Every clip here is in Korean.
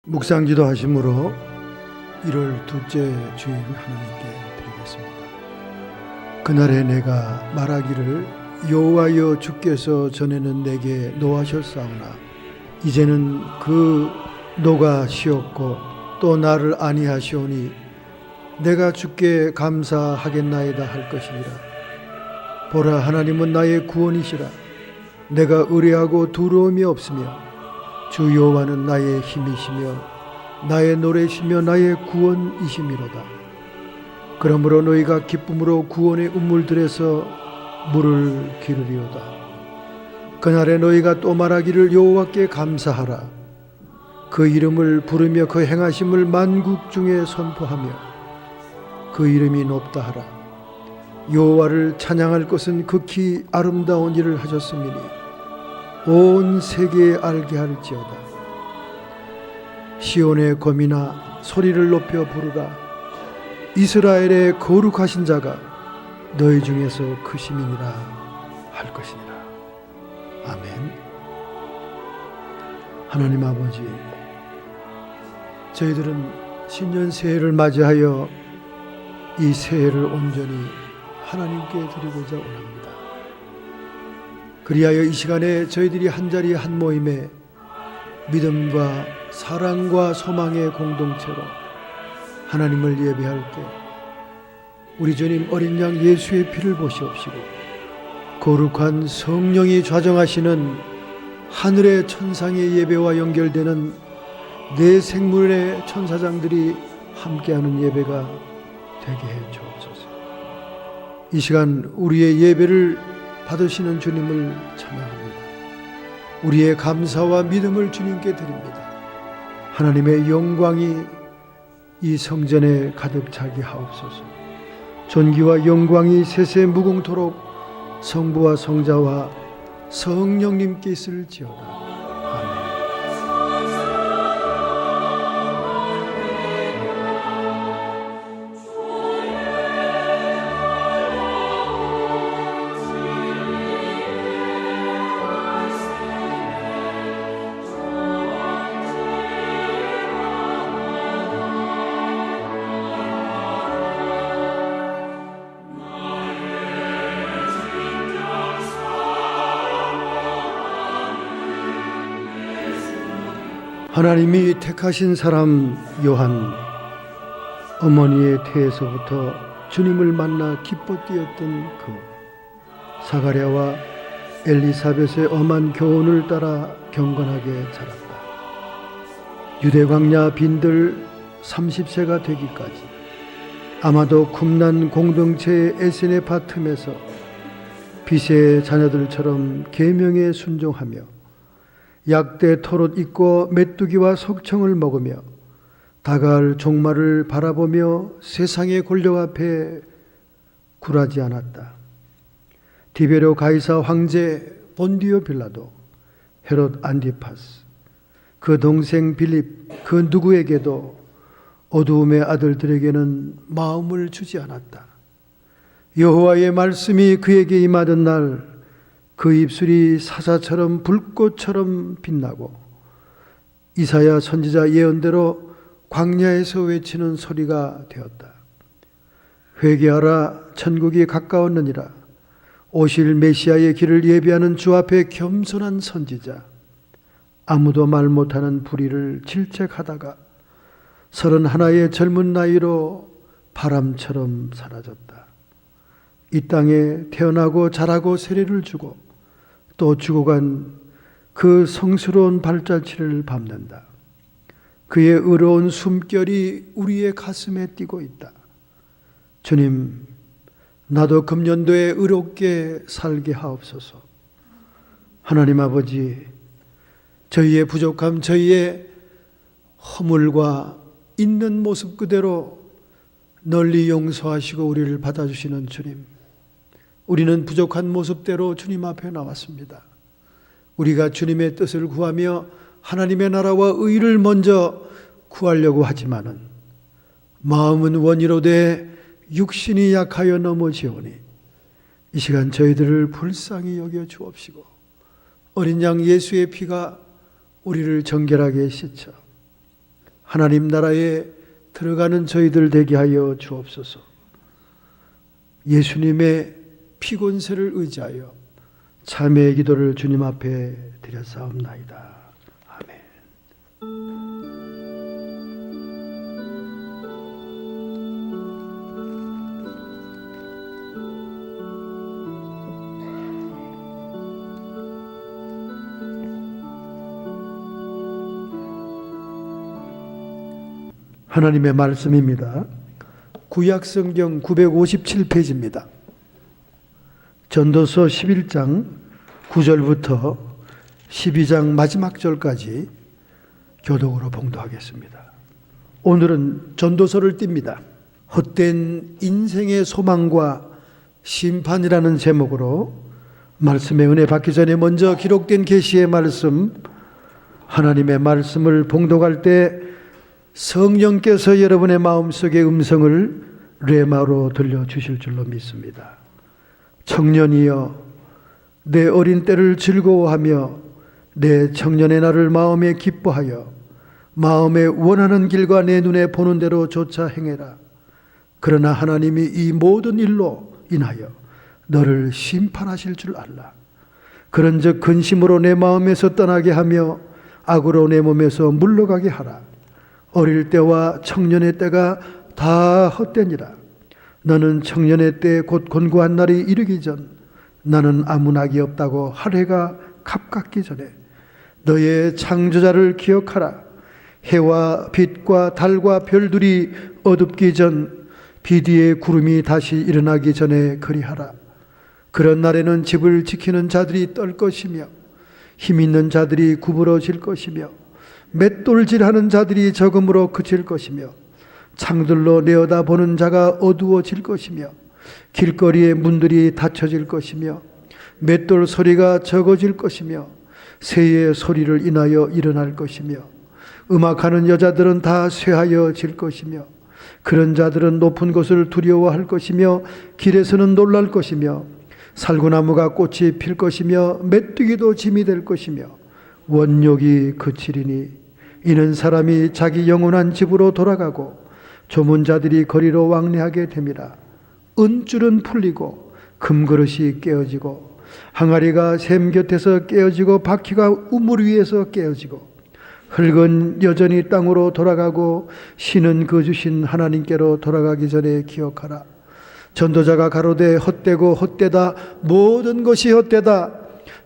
묵상기도 하심으로 1월 둘째 주일 하나님께 드리겠습니다. 그날에 내가 말하기를 여호와여 주께서 전에는 내게 노하셨사오나 이제는 그 노가 쉬었고 또 나를 아니하시오니 내가 주께 감사하겠나이다 할 것이니라. 보라, 하나님은 나의 구원이시라. 내가 의뢰하고 두려움이 없으며 주 여호와는 나의 힘이시며 나의 노래시며 나의 구원이시미로다. 그러므로 너희가 기쁨으로 구원의 우물들에서 물을 기르리오다. 그날에 너희가 또 말하기를 여호와께 감사하라. 그 이름을 부르며 그 행하심을 만국 중에 선포하며 그 이름이 높다 하라. 여호와를 찬양할 것은 극히 아름다운 일을 하셨음이니 온 세계에 알게 할지어다. 시온의 거민아, 소리를 높여 부르라. 이스라엘의 거룩하신 자가 너희 중에서 크심이니라 할 것이니라. 아멘. 하나님 아버지, 저희들은 신년 새해를 맞이하여 이 새해를 온전히 하나님께 드리고자 원합니다. 그리하여 이 시간에 저희들이 한자리 한 모임에 믿음과 사랑과 소망의 공동체로 하나님을 예배할 때 우리 주님 어린 양 예수의 피를 보시옵시고 거룩한 성령이 좌정하시는 하늘의 천상의 예배와 연결되는 내 생물의 천사장들이 함께하는 예배가 되게 해 주옵소서. 이 시간 우리의 예배를 받으시는 주님을 찬양합니다. 우리의 감사와 믿음을 주님께 드립니다. 하나님의 영광이 이 성전에 가득 차게 하옵소서. 존귀와 영광이 세세 무궁토록 성부와 성자와 성령님께 있을지어다. 하나님이 택하신 사람 요한, 어머니의 태에서부터 주님을 만나 기뻐 뛰었던 그 사가랴와 엘리사벳의 엄한 교훈을 따라 경건하게 자랐다. 유대 광야 빈들 30세가 되기까지 아마도 쿰난 공동체의 에스네파 틈에서 비세의 자녀들처럼 계명에 순종하며 약대 털옷 입고 메뚜기와 석청을 먹으며 다가을 종말을 바라보며 세상의 권력 앞에 굴하지 않았다. 디베료 가이사 황제 본디오 빌라도, 헤롯 안티파스, 그 동생 빌립, 그 누구에게도 어두움의 아들들에게는 마음을 주지 않았다. 여호와의 말씀이 그에게 임하던 날 그 입술이 사자처럼 불꽃처럼 빛나고 이사야 선지자 예언대로 광야에서 외치는 소리가 되었다. 회개하라, 천국이 가까웠느니라. 오실 메시아의 길을 예비하는 주 앞에 겸손한 선지자, 아무도 말 못하는 불의를 질책하다가 31의 젊은 나이로 바람처럼 사라졌다. 이 땅에 태어나고 자라고 세례를 주고 또 죽어간 그 성스러운 발자취를 밟는다. 그의 의로운 숨결이 우리의 가슴에 띄고 있다. 주님, 나도 금년도에 의롭게 살게 하옵소서. 하나님 아버지, 저희의 부족함, 저희의 허물과 있는 모습 그대로 널리 용서하시고 우리를 받아주시는 주님, 우리는 부족한 모습대로 주님 앞에 나왔습니다. 우리가 주님의 뜻을 구하며 하나님의 나라와 의를 먼저 구하려고 하지만은 마음은 원이로되 육신이 약하여 넘어지오니 이 시간 저희들을 불쌍히 여겨 주옵시고 어린 양 예수의 피가 우리를 정결하게 씻어 하나님 나라에 들어가는 저희들 되게 하여 주옵소서. 예수님의 피곤세를 의지하여 참회의 기도를 주님 앞에 드렸사옵나이다. 아멘. 하나님의 말씀입니다. 구약성경 957페이지입니다. 전도서 11장 9절부터 12장 마지막 절까지 교독으로 봉독하겠습니다. 오늘은 전도서를 띱니다. 헛된 인생의 소망과 심판이라는 제목으로 말씀의 은혜 받기 전에 먼저 기록된 계시의 말씀, 하나님의 말씀을 봉독할 때 성령께서 여러분의 마음속의 음성을 레마로 들려주실 줄로 믿습니다. 청년이여, 내 어린 때를 즐거워하며 내 청년의 날을 마음에 기뻐하여 마음에 원하는 길과 내 눈에 보는 대로 조차 행해라. 그러나 하나님이 이 모든 일로 인하여 너를 심판하실 줄 알라. 그런즉 근심으로 내 마음에서 떠나게 하며 악으로 내 몸에서 물러가게 하라. 어릴 때와 청년의 때가 다 헛되니라. 너는 청년의 때 곧 곤고한 날이 이르기 전 나는 아무 낙이 없다고 할 해가 갑갑기 전에 너의 창조자를 기억하라. 해와 빛과 달과 별들이 어둡기 전 빛 위에 구름이 다시 일어나기 전에 그리하라. 그런 날에는 집을 지키는 자들이 떨 것이며 힘 있는 자들이 구부러질 것이며 맷돌질하는 자들이 적음으로 그칠 것이며 창들로 내어다보는 자가 어두워질 것이며 길거리의 문들이 닫혀질 것이며 맷돌 소리가 적어질 것이며 새의 소리를 인하여 일어날 것이며 음악하는 여자들은 다 쇠하여질 것이며 그런 자들은 높은 곳을 두려워할 것이며 길에서는 놀랄 것이며 살구나무가 꽃이 필 것이며 메뚜기도 짐이 될 것이며 원욕이 그치리니 이는 사람이 자기 영원한 집으로 돌아가고 조문자들이 거리로 왕래하게 됨이라. 은줄은 풀리고 금그릇이 깨어지고 항아리가 샘 곁에서 깨어지고 바퀴가 우물 위에서 깨어지고 흙은 여전히 땅으로 돌아가고 신은 그 주신 하나님께로 돌아가기 전에 기억하라. 전도자가 가로되 헛되고 헛되다, 모든 것이 헛되다.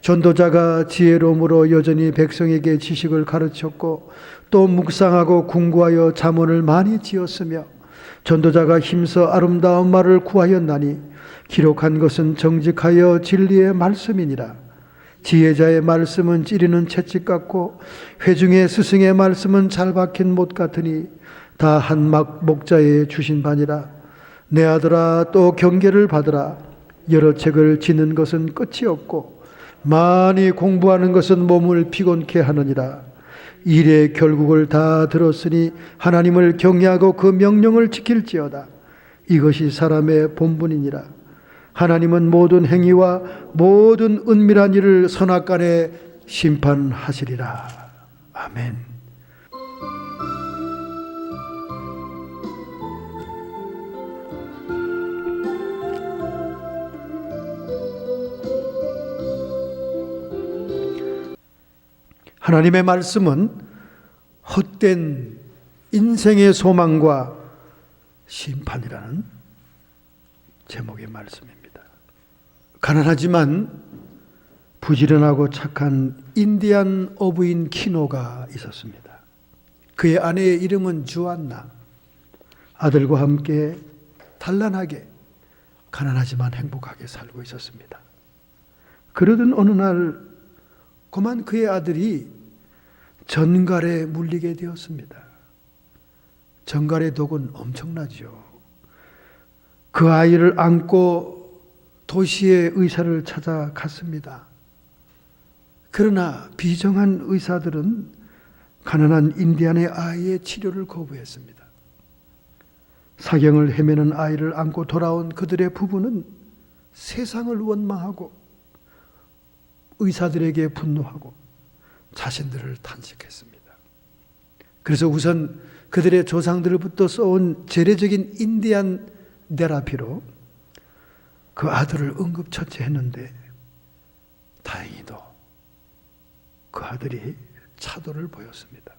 전도자가 지혜로움으로 여전히 백성에게 지식을 가르쳤고 또 묵상하고 궁구하여 잠언을 많이 지었으며 전도자가 힘써 아름다운 말을 구하였나니 기록한 것은 정직하여 진리의 말씀이니라. 지혜자의 말씀은 찌르는 채찍 같고 회중의 스승의 말씀은 잘 박힌 못 같으니 다 한 목자에 주신 바니라. 내 아들아, 또 경계를 받으라. 여러 책을 지는 것은 끝이 없고 많이 공부하는 것은 몸을 피곤케 하느니라. 일의 결국을 다 들었으니 하나님을 경외하고 그 명령을 지킬지어다. 이것이 사람의 본분이니라. 하나님은 모든 행위와 모든 은밀한 일을 선악간에 심판하시리라. 아멘. 하나님의 말씀은 헛된 인생의 소망과 심판이라는 제목의 말씀입니다. 가난하지만 부지런하고 착한 인디안 어부인 키노가 있었습니다. 그의 아내의 이름은 주안나. 아들과 함께 단란하게 가난하지만 행복하게 살고 있었습니다. 그러던 어느 날 그만 그의 아들이 전갈에 물리게 되었습니다. 전갈의 독은 엄청나죠. 그 아이를 안고 도시의 의사를 찾아갔습니다. 그러나 비정한 의사들은 가난한 인디안의 아이의 치료를 거부했습니다. 사경을 헤매는 아이를 안고 돌아온 그들의 부부는 세상을 원망하고 의사들에게 분노하고 자신들을 탄식했습니다. 그래서 우선 그들의 조상들부터 써온 재래적인 인디안 테라피로 그 아들을 응급처치했는데 다행히도 그 아들이 차도를 보였습니다.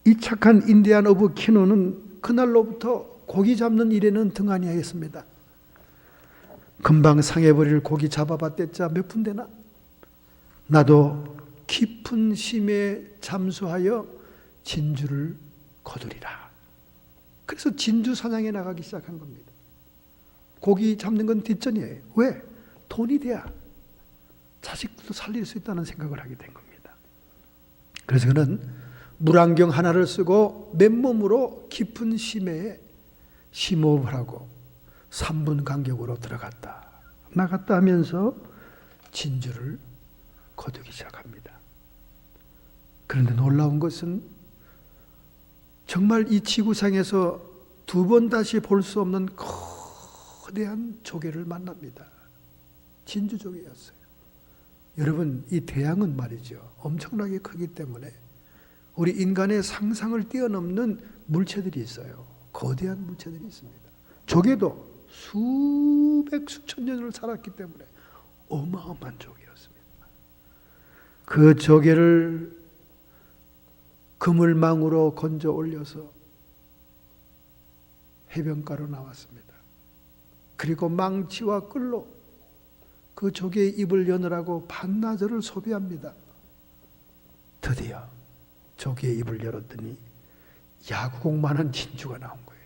이 착한 인디안 오브 키노는 그날로부터 고기 잡는 일에는 등한히 하였습니다. 금방 상해버릴 고기 잡아봤댔자 몇 푼 되나? 나도 깊은 심에 잠수하여 진주를 거두리라. 그래서 진주 사냥에 나가기 시작한 겁니다. 고기 잡는 건 뒷전이에요. 왜? 돈이 돼야 자식도 살릴 수 있다는 생각을 하게 된 겁니다. 그래서 그는 물안경 하나를 쓰고 맨몸으로 깊은 심해에 심호흡을 하고 3분 간격으로 들어갔다 나갔다 하면서 진주를 거두기 시작합니다. 그런데 놀라운 것은 정말 이 지구상에서 두 번 다시 볼 수 없는 거대한 조개를 만납니다. 진주조개였어요. 여러분, 이 대양은 말이죠, 엄청나게 크기 때문에 우리 인간의 상상을 뛰어넘는 물체들이 있어요. 거대한 물체들이 있습니다. 조개도 수백 수천 년을 살았기 때문에 어마어마한 조개였습니다. 그 조개를 그물망으로 건져 올려서 해변가로 나왔습니다. 그리고 망치와 끌로 그 조개의 입을 여느라고 반나절을 소비합니다. 드디어 조개의 입을 열었더니 야구공만한 진주가 나온 거예요.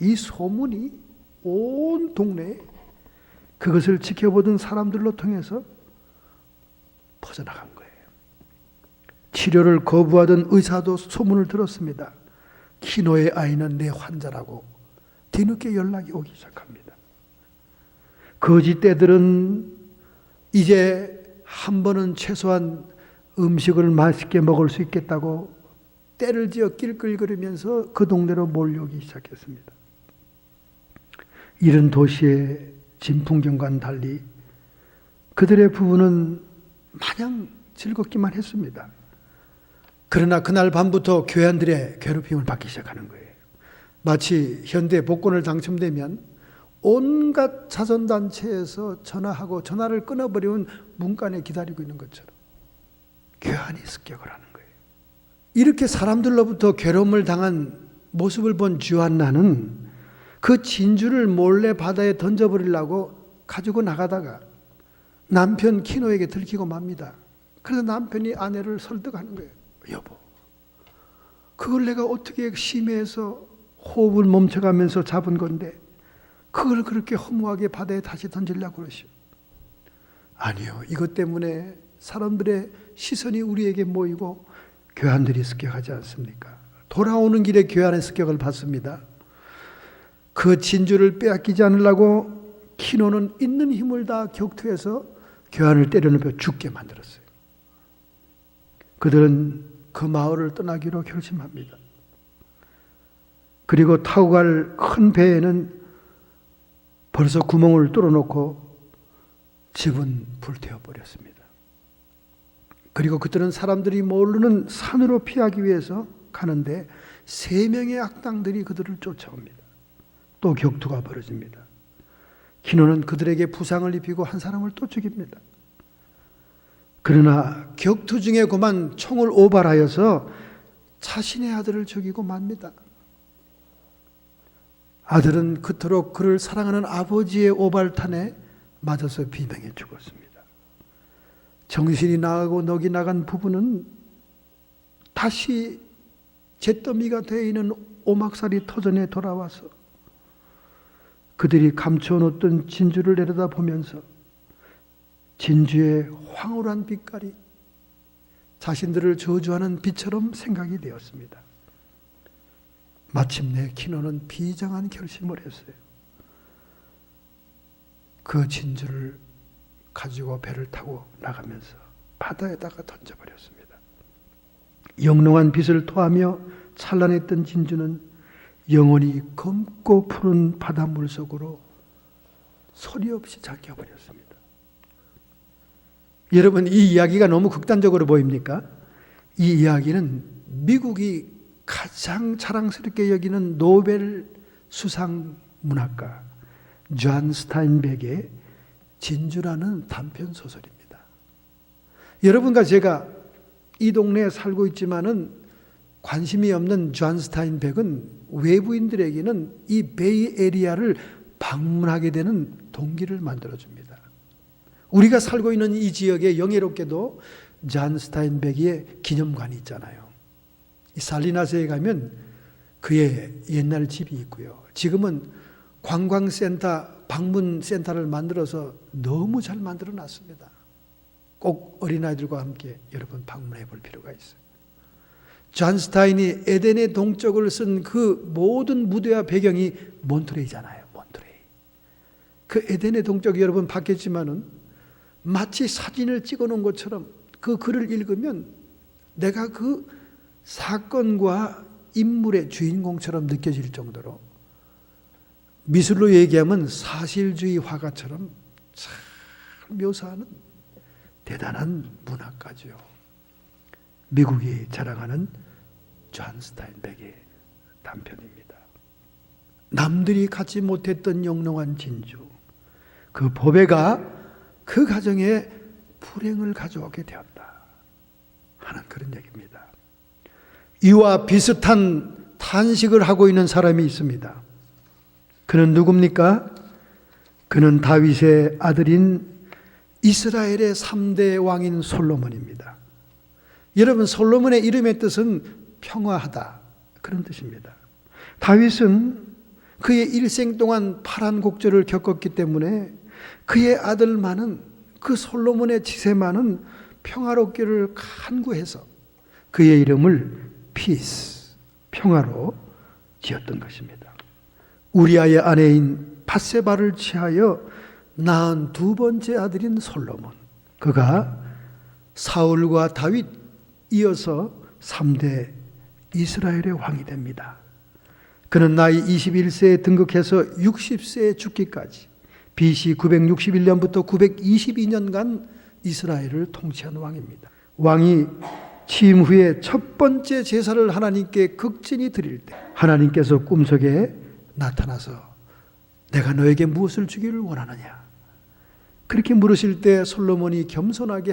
이 소문이 온 동네에 그것을 지켜보던 사람들로 통해서 퍼져나간 거예요. 치료를 거부하던 의사도 소문을 들었습니다. 키노의 아이는 내 환자라고 뒤늦게 연락이 오기 시작합니다. 거짓대들은 이제 한 번은 최소한 음식을 맛있게 먹을 수 있겠다고 때를 지어 낄낄거리면서 그 동네로 몰려오기 시작했습니다. 이런 도시의 진풍경과는 달리 그들의 부부는 마냥 즐겁기만 했습니다. 그러나 그날 밤부터 교회안들의 괴롭힘을 받기 시작하는 거예요. 마치 현대 복권을 당첨되면 온갖 자선단체에서 전화하고 전화를 끊어버리면 문간에 기다리고 있는 것처럼 교회안이 습격을 하는 거예요. 이렇게 사람들로부터 괴로움을 당한 모습을 본 주한나는 그 진주를 몰래 바다에 던져버리려고 가지고 나가다가 남편 키노에게 들키고 맙니다. 그래서 남편이 아내를 설득하는 거예요. 여보, 그걸 내가 어떻게 심해서 호흡을 멈춰가면서 잡은 건데 그걸 그렇게 허무하게 바다에 다시 던지려고 그러시오. 아니요, 이것 때문에 사람들의 시선이 우리에게 모이고 교환들이 습격하지 않습니까? 돌아오는 길에 교환의 습격을 받습니다. 그 진주를 빼앗기지 않으려고 키노는 있는 힘을 다 격투해서 교환을 때려눕혀 죽게 만들었어요. 그들은 그 마을을 떠나기로 결심합니다. 그리고 타고 갈 큰 배에는 벌써 구멍을 뚫어놓고 집은 불태워버렸습니다. 그리고 그들은 사람들이 모르는 산으로 피하기 위해서 가는데 3명의 악당들이 그들을 쫓아옵니다. 또 격투가 벌어집니다. 키노는 그들에게 부상을 입히고 한 사람을 또 죽입니다. 그러나 격투 중에 그만 총을 오발하여서 자신의 아들을 죽이고 맙니다. 아들은 그토록 그를 사랑하는 아버지의 오발탄에 맞아서 비명해 죽었습니다. 정신이 나가고 넋이 나간 부부는 다시 잿더미가 되어 있는 오막살이 터전에 돌아와서 그들이 감춰놓던 진주를 내려다보면서 진주의 황홀한 빛깔이 자신들을 저주하는 빛처럼 생각이 되었습니다. 마침내 키노는 비장한 결심을 했어요. 그 진주를 가지고 배를 타고 나가면서 바다에다가 던져버렸습니다. 영롱한 빛을 토하며 찬란했던 진주는 영원히 검고 푸른 바닷물 속으로 소리 없이 잠겨버렸습니다. 여러분, 이 이야기가 너무 극단적으로 보입니까? 이 이야기는 미국이 가장 자랑스럽게 여기는 노벨 수상 문학가 존 스타인백의 진주라는 단편 소설입니다. 여러분과 제가 이 동네에 살고 있지만은 관심이 없는 존 스타인백은 외부인들에게는 이 베이 에리아를 방문하게 되는 동기를 만들어줍니다. 우리가 살고 있는 이 지역에 영예롭게도 존 스타인백의 기념관이 있잖아요. 이 살리나스에 가면 그의 옛날 집이 있고요. 지금은 관광센터, 방문센터를 만들어서 너무 잘 만들어 놨습니다. 꼭 어린아이들과 함께 여러분 방문해 볼 필요가 있어요. 존 스타인이 에덴의 동쪽을 쓴 그 모든 무대와 배경이 몬트레이잖아요. 몬트레이. 그 에덴의 동쪽이 여러분 봤겠지만은 마치 사진을 찍어 놓은 것처럼 그 글을 읽으면 내가 그 사건과 인물의 주인공처럼 느껴질 정도로 미술로 얘기하면 사실주의 화가처럼 잘 묘사하는 대단한 문학가죠. 미국이 자랑하는 존 스타인백의 단편입니다. 남들이 갖지 못했던 영롱한 진주, 그 보배가 그 가정에 불행을 가져오게 되었다 하는 그런 얘기입니다. 이와 비슷한 탄식을 하고 있는 사람이 있습니다. 그는 누굽니까? 그는 다윗의 아들인 이스라엘의 3대 왕인 솔로몬입니다. 여러분, 솔로몬의 이름의 뜻은 평화하다, 그런 뜻입니다. 다윗은 그의 일생 동안 파란곡절을 겪었기 때문에 그의 아들만은, 그 솔로몬의 지세만은 평화롭기를 간구해서 그의 이름을 피스, 평화로 지었던 것입니다. 우리아의 아내인 밧세바를 취하여 낳은 두 번째 아들인 솔로몬, 그가 사울과 다윗 이어서 3대 이스라엘의 왕이 됩니다. 그는 나이 21세에 등극해서 60세에 죽기까지 BC 961년부터 922년간 이스라엘을 통치한 왕입니다. 왕이 취임 후에 첫 번째 제사를 하나님께 극진히 드릴 때 하나님께서 꿈속에 나타나서 내가 너에게 무엇을 주기를 원하느냐, 그렇게 물으실 때 솔로몬이 겸손하게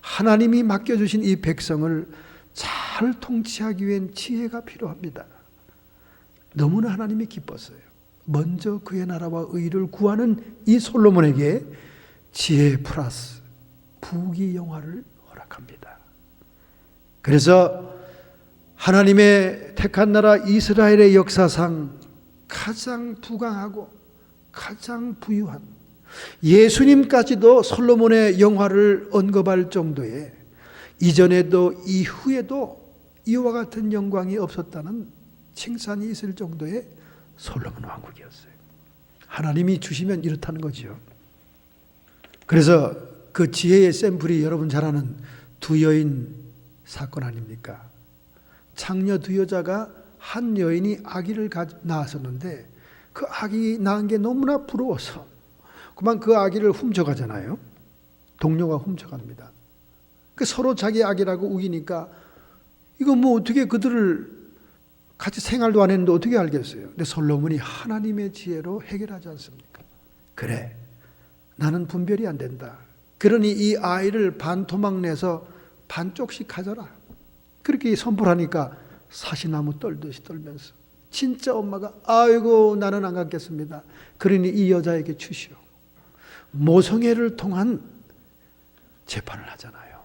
하나님이 맡겨주신 이 백성을 잘 통치하기 위한 지혜가 필요합니다. 너무나 하나님이 기뻤어요. 먼저 그의 나라와 의를 구하는 이 솔로몬에게 지혜 플러스 부귀영화를 허락합니다. 그래서 하나님의 택한 나라 이스라엘의 역사상 가장 부강하고 가장 부유한, 예수님까지도 솔로몬의 영화를 언급할 정도의, 이전에도 이후에도 이와 같은 영광이 없었다는 칭찬이 있을 정도의 솔로몬 왕국이었어요. 하나님이 주시면 이렇다는 거죠. 그래서 그 지혜의 샘플이 여러분 잘 아는 두 여인 사건 아닙니까? 창녀 두 여자가 한 여인이 아기를 낳았었는데 그 아기 낳은 게 너무나 부러워서 그만 그 아기를 훔쳐가잖아요. 동료가 훔쳐갑니다. 그 서로 자기 아기라고 우기니까 이거 뭐 어떻게 그들을 같이 생활도 안 했는데 어떻게 알겠어요? 근데 솔로몬이 하나님의 지혜로 해결하지 않습니까? 그래, 나는 분별이 안 된다. 그러니 이 아이를 반토막 내서 반쪽씩 가져라. 그렇게 선포하니까 사시나무 떨듯이 떨면서 진짜 엄마가 아이고 나는 안 갖겠습니다. 그러니 이 여자에게 주시오. 모성애를 통한 재판을 하잖아요.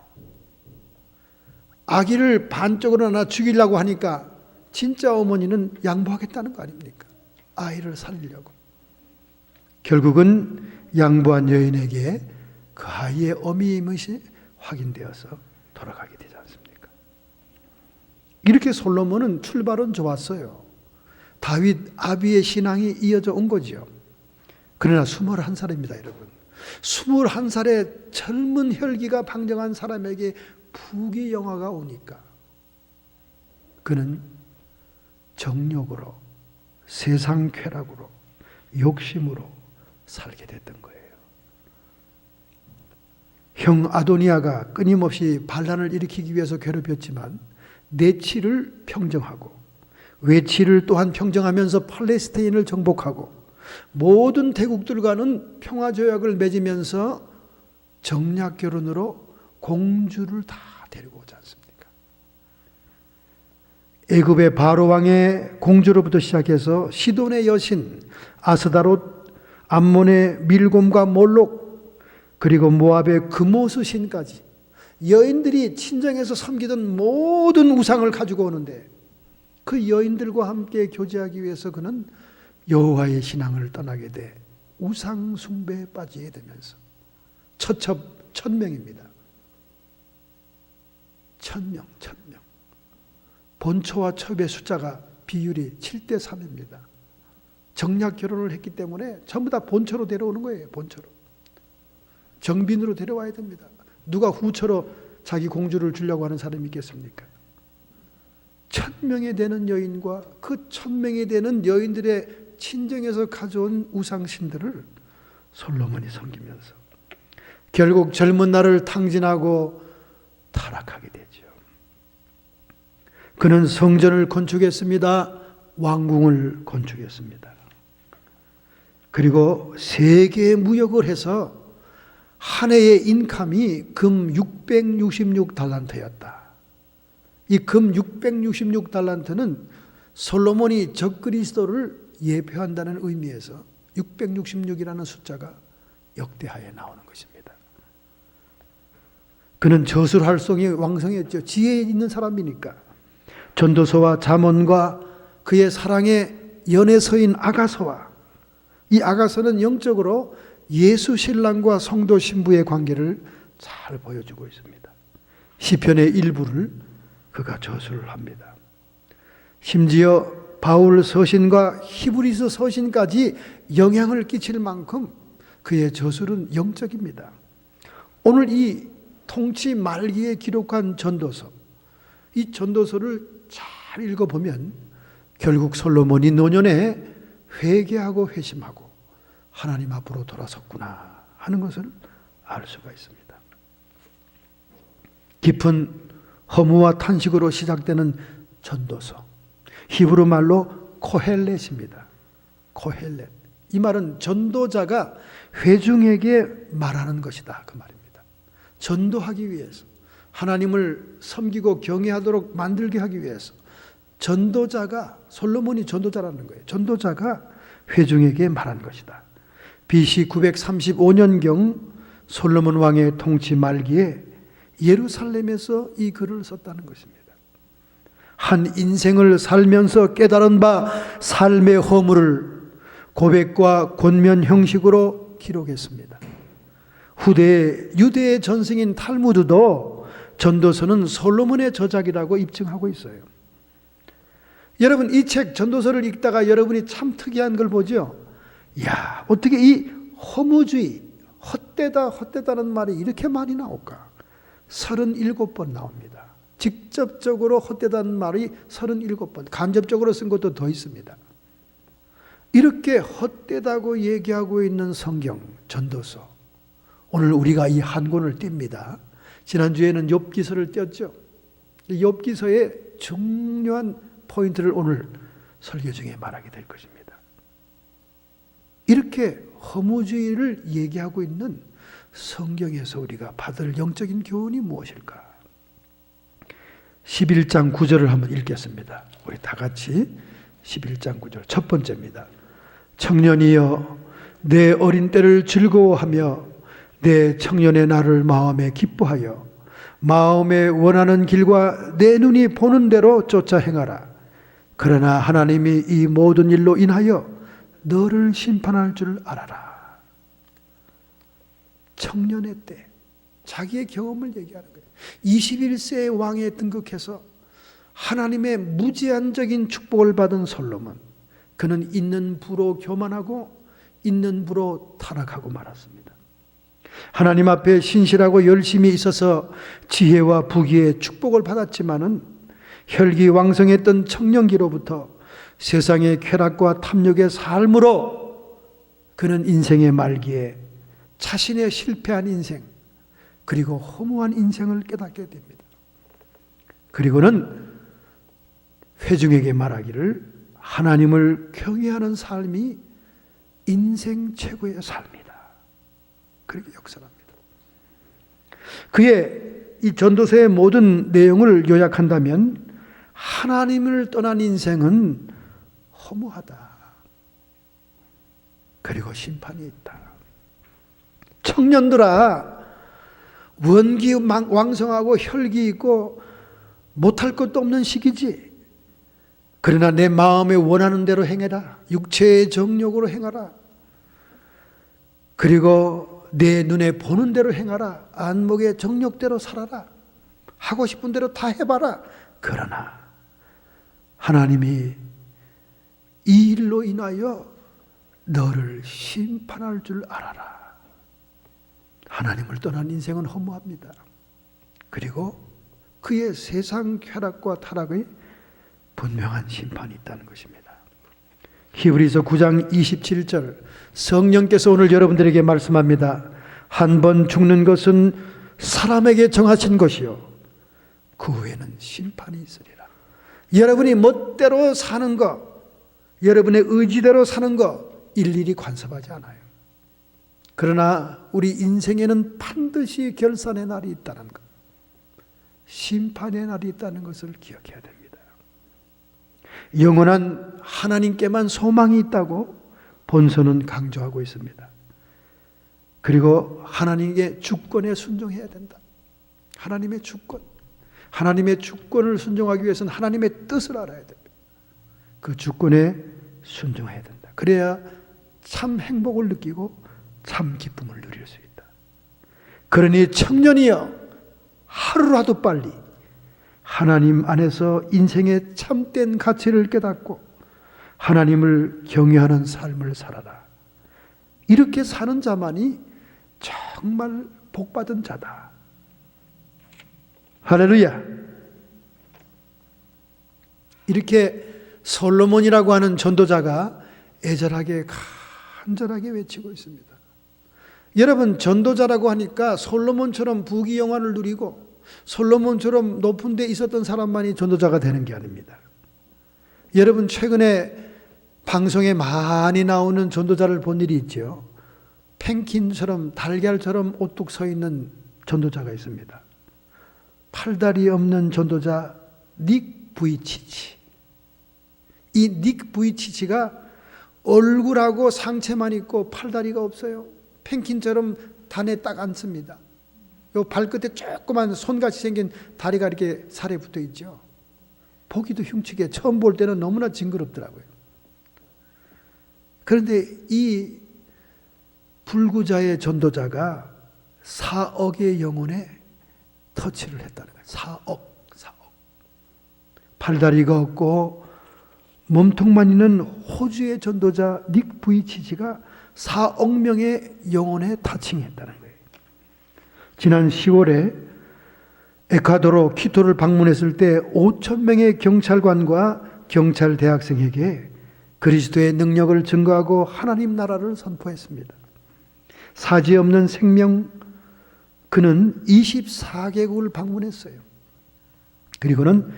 아기를 반쪽으로 하나 죽이려고 하니까 진짜 어머니는 양보하겠다는 거 아닙니까? 아이를 살리려고. 결국은 양보한 여인에게 그 아이의 어미임이 확인되어서 돌아가게 되지 않습니까? 이렇게 솔로몬은 출발은 좋았어요. 다윗 아비의 신앙이 이어져 온 거죠. 그러나 21살입니다, 여러분. 21살의 젊은 혈기가 방정한 사람에게 부귀영화가 오니까 그는 정욕으로, 세상 쾌락으로, 욕심으로 살게 됐던 거예요. 형 아도니아가 끊임없이 반란을 일으키기 위해서 괴롭혔지만 내치를 평정하고 외치를 또한 평정하면서 팔레스타인을 정복하고 모든 대국들과는 평화조약을 맺으면서 정략 결혼으로 공주를 다 데리고 오지 않습니까? 애굽의 바로 왕의 공주로부터 시작해서 시돈의 여신 아스다롯, 암몬의 밀곰과 몰록, 그리고 모압의 금오스 신까지 여인들이 친정에서 섬기던 모든 우상을 가지고 오는데 그 여인들과 함께 교제하기 위해서 그는 여호와의 신앙을 떠나게 돼 우상 숭배에 빠지게 되면서 처첩 1000명입니다. 1000명. 본초와 첩의 숫자가 비율이 7대3입니다. 정략 결혼을 했기 때문에 전부 다 본초로 데려오는 거예요. 본초로. 정빈으로 데려와야 됩니다. 누가 후처로 자기 공주를 주려고 하는 사람이 있겠습니까? 1000명에 되는 여인과 그 1000명에 되는 여인들의 친정에서 가져온 우상신들을 솔로몬이 섬기면서 결국 젊은 날을 탕진하고 타락하게 되죠. 그는 성전을 건축했습니다. 왕궁을 건축했습니다. 그리고 세계의 무역을 해서 한 해의 인감이 금 666달란트였다. 이 금 666달란트는 솔로몬이 적그리스도를 예표한다는 의미에서 666이라는 숫자가 역대하에 나오는 것입니다. 그는 저술활성이 왕성했죠. 지혜 있는 사람이니까. 전도서와 잠언과 그의 사랑의 연애서인 아가서와, 이 아가서는 영적으로 예수 신랑과 성도 신부의 관계를 잘 보여주고 있습니다. 시편의 일부를 그가 저술을 합니다. 심지어 바울 서신과 히브리서 서신까지 영향을 끼칠 만큼 그의 저술은 영적입니다. 오늘 이 통치 말기에 기록한 전도서, 이 전도서를 잘 읽어보면 결국 솔로몬이 노년에 회개하고 회심하고 하나님 앞으로 돌아섰구나 하는 것을 알 수가 있습니다. 깊은 허무와 탄식으로 시작되는 전도서, 히브리 말로 코헬렛입니다. 코헬렛. 이 말은 전도자가 회중에게 말하는 것이다, 그 말입니다. 전도하기 위해서, 하나님을 섬기고 경외하도록 만들게 하기 위해서 전도자가, 솔로몬이 전도자라는 거예요. 전도자가 회중에게 말한 것이다. BC 935년경 솔로몬 왕의 통치 말기에 예루살렘에서 이 글을 썼다는 것입니다. 한 인생을 살면서 깨달은 바 삶의 허물을 고백과 권면 형식으로 기록했습니다. 후대 유대의 전승인 탈무드도 전도서는 솔로몬의 저작이라고 입증하고 있어요. 여러분, 이 책 전도서를 읽다가 여러분이 참 특이한 걸 보죠. 야, 어떻게 이 허무주의, 헛되다는 말이 이렇게 많이 나올까? 37번 나옵니다. 직접적으로 헛되다는 말이 37번, 간접적으로 쓴 것도 더 있습니다. 이렇게 헛되다고 얘기하고 있는 성경, 전도서. 오늘 우리가 이 한 권을 띱니다. 지난주에는 욥기서를 띄었죠. 욥기서의 중요한 포인트를 오늘 설교 중에 말하게 될 것입니다. 이렇게 허무주의를 얘기하고 있는 성경에서 우리가 받을 영적인 교훈이 무엇일까? 11장 9절을 한번 읽겠습니다. 우리 다 같이 11장 9절 첫 번째입니다. 청년이여 내 어린 때를 즐거워하며 내 청년의 날을 마음에 기뻐하여 마음에 원하는 길과 내 눈이 보는 대로 쫓아 행하라. 그러나 하나님이 이 모든 일로 인하여 너를 심판할 줄 알아라. 청년의 때, 자기의 경험을 얘기하는 거예요. 21세의 왕에 등극해서 하나님의 무제한적인 축복을 받은 솔로몬, 그는 있는 부로 교만하고 있는 부로 타락하고 말았습니다. 하나님 앞에 신실하고 열심히 있어서 지혜와 부귀의 축복을 받았지만은 혈기왕성했던 청년기로부터 세상의 쾌락과 탐욕의 삶으로 그는 인생의 말기에 자신의 실패한 인생, 그리고 허무한 인생을 깨닫게 됩니다. 그리고는 회중에게 말하기를 하나님을 경외하는 삶이 인생 최고의 삶이다. 그렇게 역설합니다. 그의 이 전도서의 모든 내용을 요약한다면 하나님을 떠난 인생은 허무하다. 그리고 심판이 있다. 청년들아, 원기 왕성하고 혈기 있고 못할 것도 없는 시기지. 그러나 내 마음에 원하는 대로 행해라. 육체의 정욕으로 행하라. 그리고 내 눈에 보는 대로 행하라. 안목의 정욕대로 살아라. 하고 싶은 대로 다 해봐라. 그러나 하나님이 이 일로 인하여 너를 심판할 줄 알아라. 하나님을 떠난 인생은 허무합니다. 그리고 그의 세상 쾌락과 타락의 분명한 심판이 있다는 것입니다. 히브리서 9장 27절, 성령께서 오늘 여러분들에게 말씀합니다. 한 번 죽는 것은 사람에게 정하신 것이요 그 후에는 심판이 있으리라. 여러분이 멋대로 사는 것, 여러분의 의지대로 사는 것 일일이 간섭하지 않아요. 그러나 우리 인생에는 반드시 결산의 날이 있다는 것, 심판의 날이 있다는 것을 기억해야 됩니다. 영원한 하나님께만 소망이 있다고 본서는 강조하고 있습니다. 그리고 하나님의 주권에 순종해야 된다. 하나님의 주권, 하나님의 주권을 순종하기 위해서는 하나님의 뜻을 알아야 됩니다. 그 주권에 순종해야 된다. 그래야 참 행복을 느끼고 참 기쁨을 누릴 수 있다. 그러니 청년이여, 하루라도 빨리 하나님 안에서 인생의 참된 가치를 깨닫고 하나님을 경외하는 삶을 살아라. 이렇게 사는 자만이 정말 복받은 자다. 할렐루야. 이렇게 솔로몬이라고 하는 전도자가 애절하게 간절하게 외치고 있습니다. 여러분, 전도자라고 하니까 솔로몬처럼 부귀영화를 누리고 솔로몬처럼 높은 데 있었던 사람만이 전도자가 되는 게 아닙니다. 여러분, 최근에 방송에 많이 나오는 전도자를 본 일이 있죠. 펭귄처럼 달걀처럼 오뚝 서 있는 전도자가 있습니다. 팔다리 없는 전도자 닉 부이치치. 이 닉 부이치치가 얼굴하고 상체만 있고 팔다리가 없어요. 펭귄처럼 단에 딱 앉습니다. 요 발끝에 조그만 손같이 생긴 다리가 이렇게 살에 붙어 있죠. 보기도 흉측해. 처음 볼 때는 너무나 징그럽더라고요. 그런데 이 불구자의 전도자가 4억의 영혼에 터치를 했다는 거예요. 4억. 팔다리가 없고 몸통만 있는 호주의 전도자 닉 부이치치가 4억 명의 영혼에 타칭했다는 거예요. 지난 10월에 에콰도르 키토를 방문했을 때 5천 명의 경찰관과 경찰 대학생에게 그리스도의 능력을 증거하고 하나님 나라를 선포했습니다. 사지 없는 생명, 그는 24개국을 방문했어요. 그리고는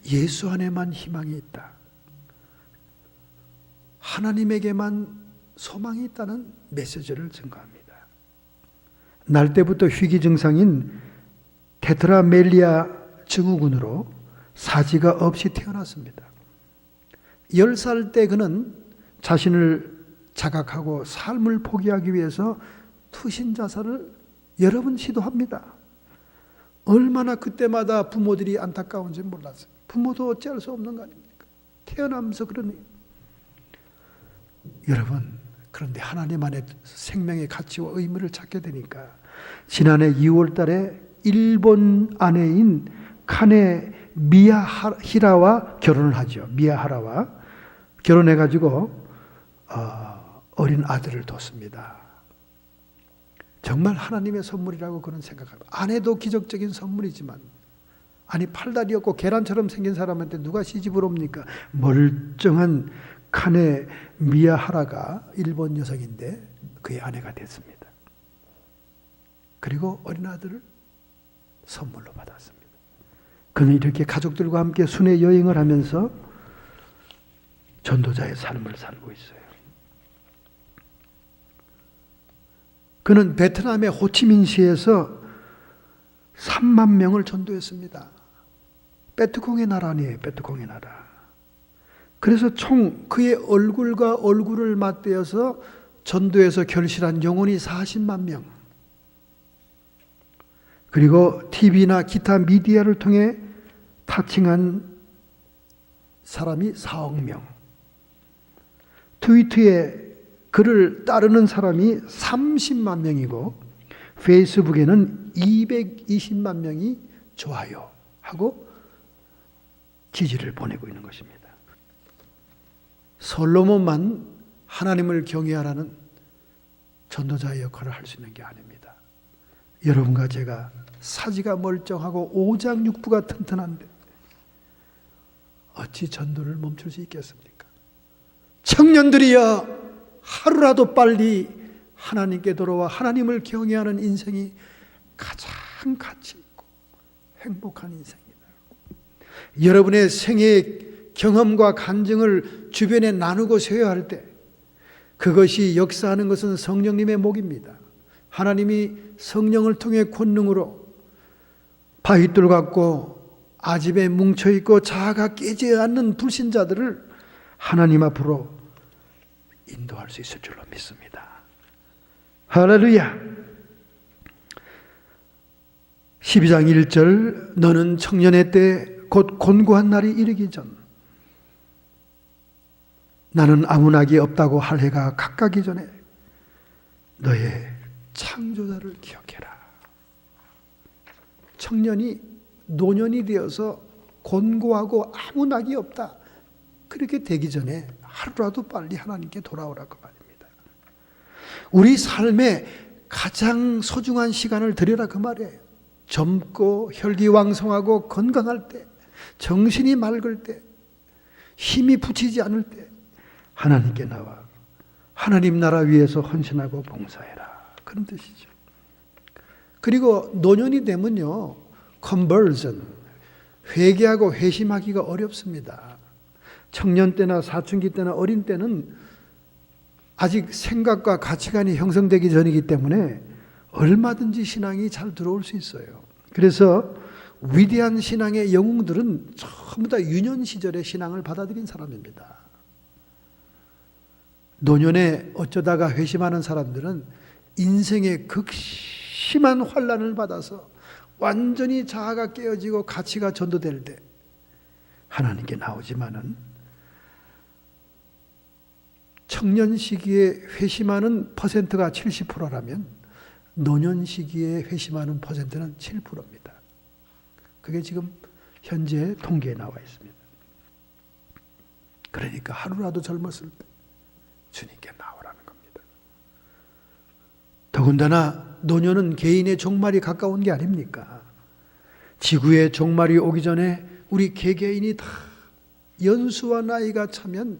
예수 안에만 희망이 있다, 하나님에게만 소망이 있다는 메시지를 증거합니다. 날 때부터 희귀 증상인 테트라멜리아 증후군으로 사지가 없이 태어났습니다. 10살 때 그는 자신을 자각하고 삶을 포기하기 위해서 투신 자살을 여러 번 시도합니다. 얼마나 그때마다 부모들이 안타까운지 몰랐어요. 부모도 어찌할 수 없는 거 아닙니까? 태어나면서 그러니. 여러분, 그런데 하나님 안에 생명의 가치와 의미를 찾게 되니까 지난해 2월 달에 일본 아내인 카네 미야히라와 결혼을 하죠. 미야하라와 결혼해가지고 어린 아들을 뒀습니다. 정말 하나님의 선물이라고 그런 생각합니다. 아내도 기적적인 선물이지만, 아니 팔다리 없고 계란처럼 생긴 사람한테 누가 시집을 옵니까? 멀쩡한 카네 미야하라가 일본 여성인데 그의 아내가 됐습니다. 그리고 어린 아들을 선물로 받았습니다. 그는 이렇게 가족들과 함께 순회 여행을 하면서 전도자의 삶을 살고 있어요. 그는 베트남의 호치민시에서 3만 명을 전도했습니다. 베트콩의 나라 아니에요. 베트콩의 나라. 그래서 총 그의 얼굴과 얼굴을 맞대어서 전도에서 결실한 영혼이 40만 명. 그리고 TV나 기타 미디어를 통해 타칭한 사람이 4억 명. 트위터에 그를 따르는 사람이 30만 명이고 페이스북에는 220만 명이 좋아요 하고 지지를 보내고 있는 것입니다. 솔로몬만 하나님을 경외하라는 전도자의 역할을 할 수 있는 게 아닙니다. 여러분과 제가 사지가 멀쩡하고 오장육부가 튼튼한데 어찌 전도를 멈출 수 있겠습니까? 청년들이여, 하루라도 빨리 하나님께 돌아와 하나님을 경외하는 인생이 가장 가치 있고 행복한 인생이다. 여러분의 생애의 경험과 간증을 주변에 나누고 쉐어할 때 그것이 역사하는 것은 성령님의 목입니다. 하나님이 성령을 통해 권능으로 바위돌 같고 아집에 뭉쳐있고 자아가 깨지 않는 불신자들을 하나님 앞으로 인도할 수 있을 줄로 믿습니다. 할렐루야. 12장 1절 너는 청년의 때 곧 곤고한 날이 이르기 전 나는 아무나기 없다고 할 해가 가까기 전에 너의 창조자를 기억해라. 청년이 노년이 되어서 곤고하고 아무 낙이 없다. 그렇게 되기 전에 하루라도 빨리 하나님께 돌아오라고 말입니다. 우리 삶에 가장 소중한 시간을 드려라 그 말이에요. 젊고 혈기왕성하고 건강할 때, 정신이 맑을 때, 힘이 붙이지 않을 때 하나님께 나와 하나님 나라 위해서 헌신하고 봉사해라. 그런 뜻이죠. 그리고 노년이 되면요, conversion, 회개하고 회심하기가 어렵습니다. 청년 때나 사춘기 때나 어린 때는 아직 생각과 가치관이 형성되기 전이기 때문에 얼마든지 신앙이 잘 들어올 수 있어요. 그래서 위대한 신앙의 영웅들은 전부 다 유년 시절의 신앙을 받아들인 사람입니다. 노년에 어쩌다가 회심하는 사람들은 인생의 극심한 환난을 받아서 완전히 자아가 깨어지고 가치가 전도될 때 하나님께 나오지만은 청년 시기에 회심하는 퍼센트가 70%라면 노년 시기에 회심하는 퍼센트는 7%입니다. 그게 지금 현재 통계에 나와 있습니다. 그러니까 하루라도 젊었을 때 주님께 나오라는 겁니다. 더군다나 노년은 개인의 종말이 가까운 게 아닙니까? 지구의 종말이 오기 전에 우리 개개인이 다 연수와 나이가 차면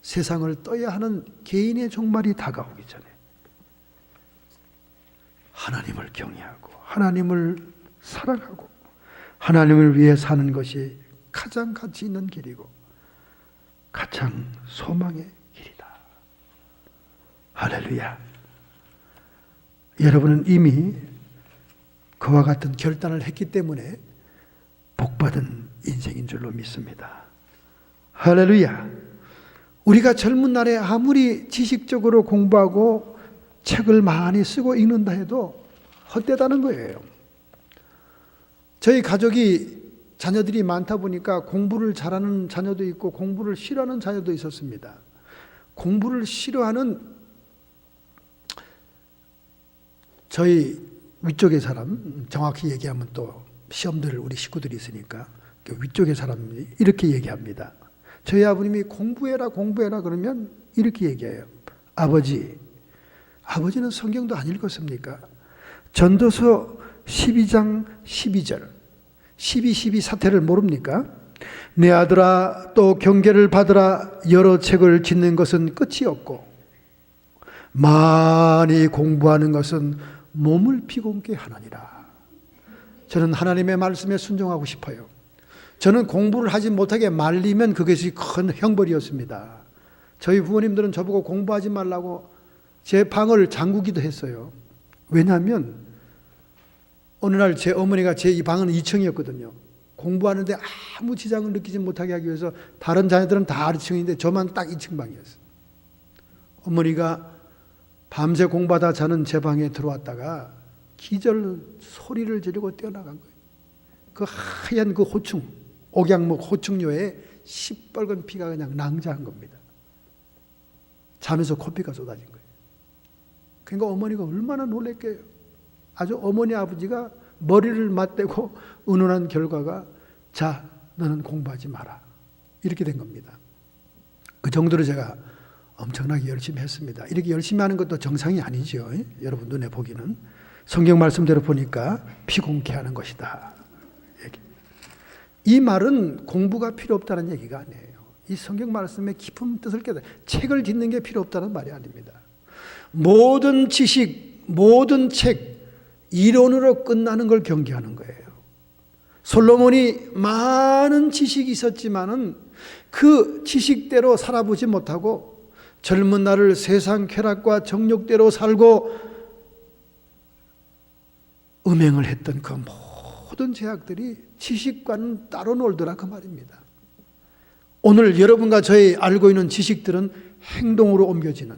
세상을 떠야 하는 개인의 종말이 다가오기 전에 하나님을 경외하고 하나님을 사랑하고 하나님을 위해 사는 것이 가장 가치 있는 길이고 가장 소망의 길이다. 할렐루야. 여러분은 이미 그와 같은 결단을 했기 때문에 복받은 인생인 줄로 믿습니다. 할렐루야. 우리가 젊은 날에 아무리 지식적으로 공부하고 책을 많이 쓰고 읽는다 해도 헛되다는 거예요. 저희 가족이 자녀들이 많다 보니까 공부를 잘하는 자녀도 있고 공부를 싫어하는 자녀도 있었습니다. 공부를 싫어하는 저희 위쪽의 사람, 정확히 얘기하면 또 시험들 우리 식구들이 있으니까 위쪽의 사람이 이렇게 얘기합니다. 저희 아버님이 공부해라 공부해라 그러면 이렇게 얘기해요. 아버지는 성경도 안 읽었습니까? 전도서 12장 12절 12 사태를 모릅니까? 내 아들아 또 경계를 받으라. 여러 책을 짓는 것은 끝이 없고 많이 공부하는 것은 몸을 피곤케 하느니라. 저는 하나님의 말씀에 순종하고 싶어요. 저는 공부를 하지 못하게 말리면 그것이 큰 형벌이었습니다. 저희 부모님들은 저보고 공부하지 말라고 제 방을 잠그기도 했어요. 왜냐하면 어느 날 제 어머니가 제 이 방은 2층이었거든요. 공부하는데 아무 지장을 느끼지 못하게 하기 위해서 다른 자녀들은 다 1층인데 저만 딱 2층 방이었어요. 어머니가 밤새 공부하다 자는 제 방에 들어왔다가 기절 소리를 지르고 뛰어나간 거예요. 그 하얀 그 호충, 옥양목 호충료에 시뻘건 피가 그냥 낭자한 겁니다. 잠에서 코피가 쏟아진 거예요. 그러니까 어머니가 얼마나 놀랬게요. 아주 어머니 아버지가 머리를 맞대고 의논한 결과가 자, 너는 공부하지 마라. 이렇게 된 겁니다. 그 정도로 제가 엄청나게 열심히 했습니다. 이렇게 열심히 하는 것도 정상이 아니죠. 여러분 눈에 보기는. 성경 말씀대로 보니까 피곤케 하는 것이다. 이 말은 공부가 필요 없다는 얘기가 아니에요. 이 성경 말씀의 깊은 뜻을 깨달아 책을 짓는 게 필요 없다는 말이 아닙니다. 모든 지식, 모든 책, 이론으로 끝나는 걸 경계하는 거예요. 솔로몬이 많은 지식이 있었지만은 그 지식대로 살아보지 못하고 젊은 날을 세상 쾌락과 정욕대로 살고 음행을 했던 그 모든 죄악들이 지식과는 따로 놀더라 그 말입니다. 오늘 여러분과 저희 알고 있는 지식들은 행동으로 옮겨지는,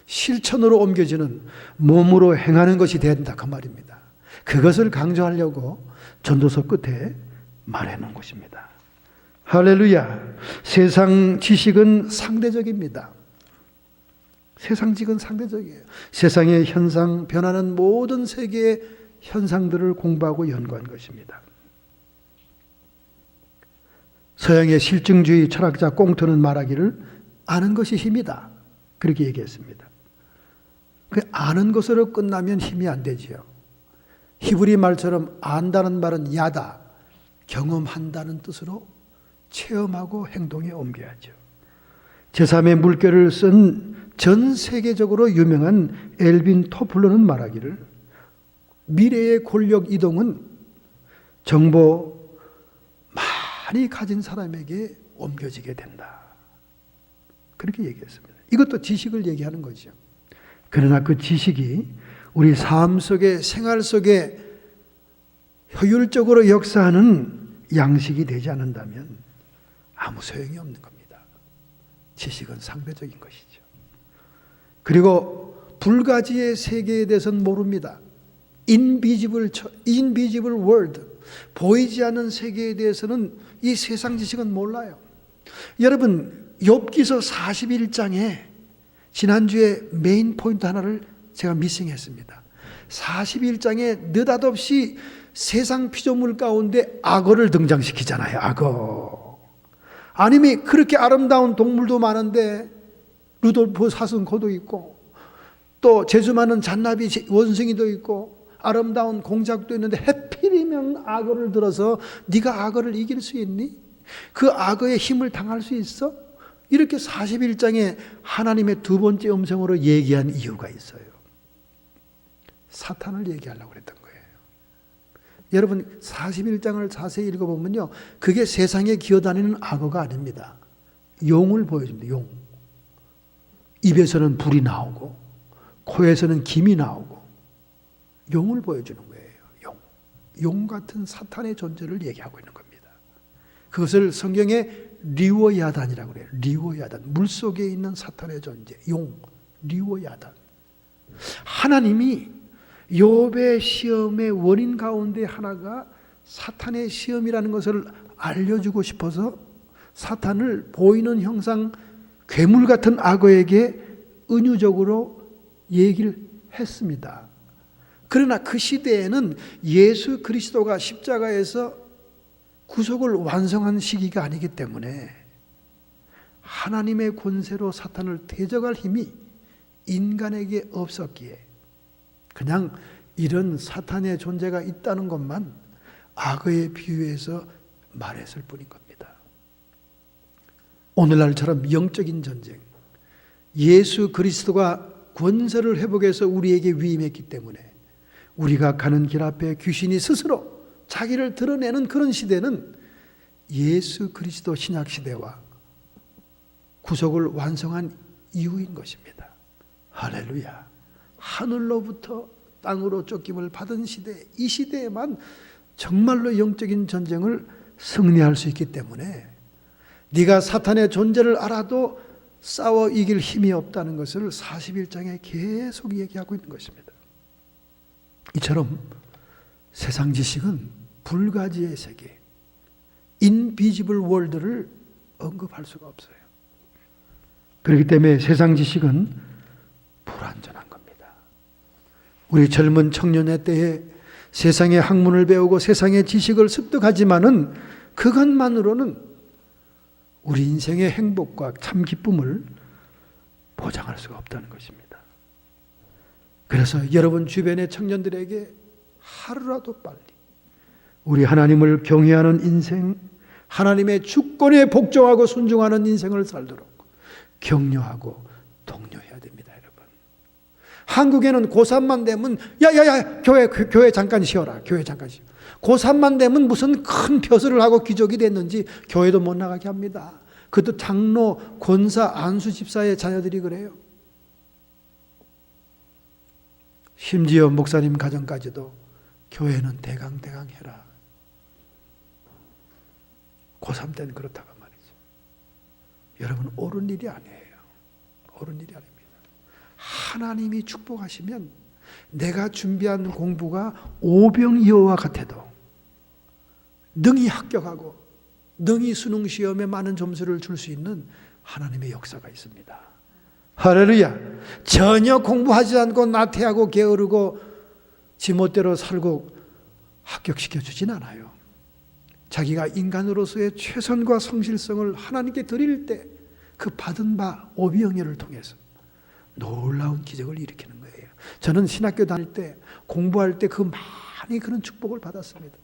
실천으로 옮겨지는, 몸으로 행하는 것이 된다 그 말입니다. 그것을 강조하려고 전도서 끝에 말해놓은 것입니다. 할렐루야. 세상 지식은 상대적입니다. 세상 지식은 상대적이에요. 세상의 현상, 변하는 모든 세계의 현상들을 공부하고 연구한 것입니다. 서양의 실증주의 철학자 꽁트는 말하기를 아는 것이 힘이다. 그렇게 얘기했습니다. 그 아는 것으로 끝나면 힘이 안 되지요. 히브리 말처럼 안다는 말은 야다, 경험한다는 뜻으로 체험하고 행동에 옮겨야죠. 제3의 물결을 쓴 전 세계적으로 유명한 엘빈 토플러는 말하기를 미래의 권력 이동은 정보 많이 가진 사람에게 옮겨지게 된다. 그렇게 얘기했습니다. 이것도 지식을 얘기하는 거죠. 그러나 그 지식이 우리 삶 속에, 생활 속에 효율적으로 역사하는 양식이 되지 않는다면 아무 소용이 없는 겁니다. 지식은 상대적인 것이죠. 그리고 불가지의 세계에 대해서는 모릅니다. invisible world, 보이지 않는 세계에 대해서는 이 세상 지식은 몰라요. 여러분, 욥기서 41장에 지난주에 메인 포인트 하나를 제가 미싱했습니다. 41장에 느닷없이 세상 피조물 가운데 악어를 등장시키잖아요. 악어. 아니면 그렇게 아름다운 동물도 많은데 루돌프 사슴코도 있고 또 재주 많은 잔나비 원숭이도 있고 아름다운 공작도 있는데 해필이면 악어를 들어서 네가 악어를 이길 수 있니? 그 악어의 힘을 당할 수 있어? 이렇게 41장에 하나님의 두 번째 음성으로 얘기한 이유가 있어요. 사탄을 얘기하려고 그랬던 거예요. 여러분 41장을 자세히 읽어보면요, 그게 세상에 기어다니는 악어가 아닙니다. 용을 보여줍니다. 용. 입에서는 불이 나오고 코에서는 김이 나오고 용을 보여주는 거예요. 용 같은 사탄의 존재를 얘기하고 있는 겁니다. 그것을 성경에 리워야단이라고 그래요. 리워야단. 물속에 있는 사탄의 존재. 용. 리워야단. 하나님이 욥의 시험의 원인 가운데 하나가 사탄의 시험이라는 것을 알려주고 싶어서 사탄을 보이는 형상 괴물 같은 악어에게 은유적으로 얘기를 했습니다. 그러나 그 시대에는 예수 그리스도가 십자가에서 구속을 완성한 시기가 아니기 때문에 하나님의 권세로 사탄을 대적할 힘이 인간에게 없었기에 그냥 이런 사탄의 존재가 있다는 것만 악어에 비유해서 말했을 뿐인 겁니다. 오늘날처럼 영적인 전쟁, 예수 그리스도가 권세를 회복해서 우리에게 위임했기 때문에 우리가 가는 길 앞에 귀신이 스스로 자기를 드러내는 그런 시대는 예수 그리스도 신약 시대와 구속을 완성한 이유인 것입니다. 할렐루야. 하늘로부터 땅으로 쫓김을 받은 시대, 이 시대에만 정말로 영적인 전쟁을 승리할 수 있기 때문에 네가 사탄의 존재를 알아도 싸워 이길 힘이 없다는 것을 41장에 계속 얘기하고 있는 것입니다. 이처럼 세상 지식은 불가지의 세계, 인비지블 월드를 언급할 수가 없어요. 그렇기 때문에 세상 지식은 불완전한 겁니다. 우리 젊은 청년의 때에 세상의 학문을 배우고 세상의 지식을 습득하지만은 그것만으로는 우리 인생의 행복과 참 기쁨을 보장할 수가 없다는 것입니다. 그래서 여러분 주변의 청년들에게 하루라도 빨리 우리 하나님을 경외하는 인생, 하나님의 주권에 복종하고 순종하는 인생을 살도록 격려하고 독려해야 됩니다, 여러분. 한국에는 고3만 되면 야야야 교회 잠깐 쉬어라. 교회 잠깐 쉬어. 고3만 되면 무슨 큰 벼슬을 하고 귀족이 됐는지 교회도 못 나가게 합니다. 그것도 장로, 권사, 안수 집사의 자녀들이 그래요. 심지어 목사님 가정까지도 교회는 대강 해라. 고3 때는 그렇다고 말이죠. 여러분 옳은 일이 아니에요. 옳은 일이 아닙니다. 하나님이 축복하시면 내가 준비한 공부가 오병이어와 같아도 능히 합격하고 능히 수능 시험에 많은 점수를 줄 수 있는 하나님의 역사가 있습니다. 할렐루야. 전혀 공부하지 않고 나태하고 게으르고 지멋대로 살고 합격시켜 주진 않아요. 자기가 인간으로서의 최선과 성실성을 하나님께 드릴 때 그 받은 바 오병이어를 통해서 놀라운 기적을 일으키는 거예요. 저는 신학교 다닐 때 공부할 때 많이 그런 축복을 받았습니다.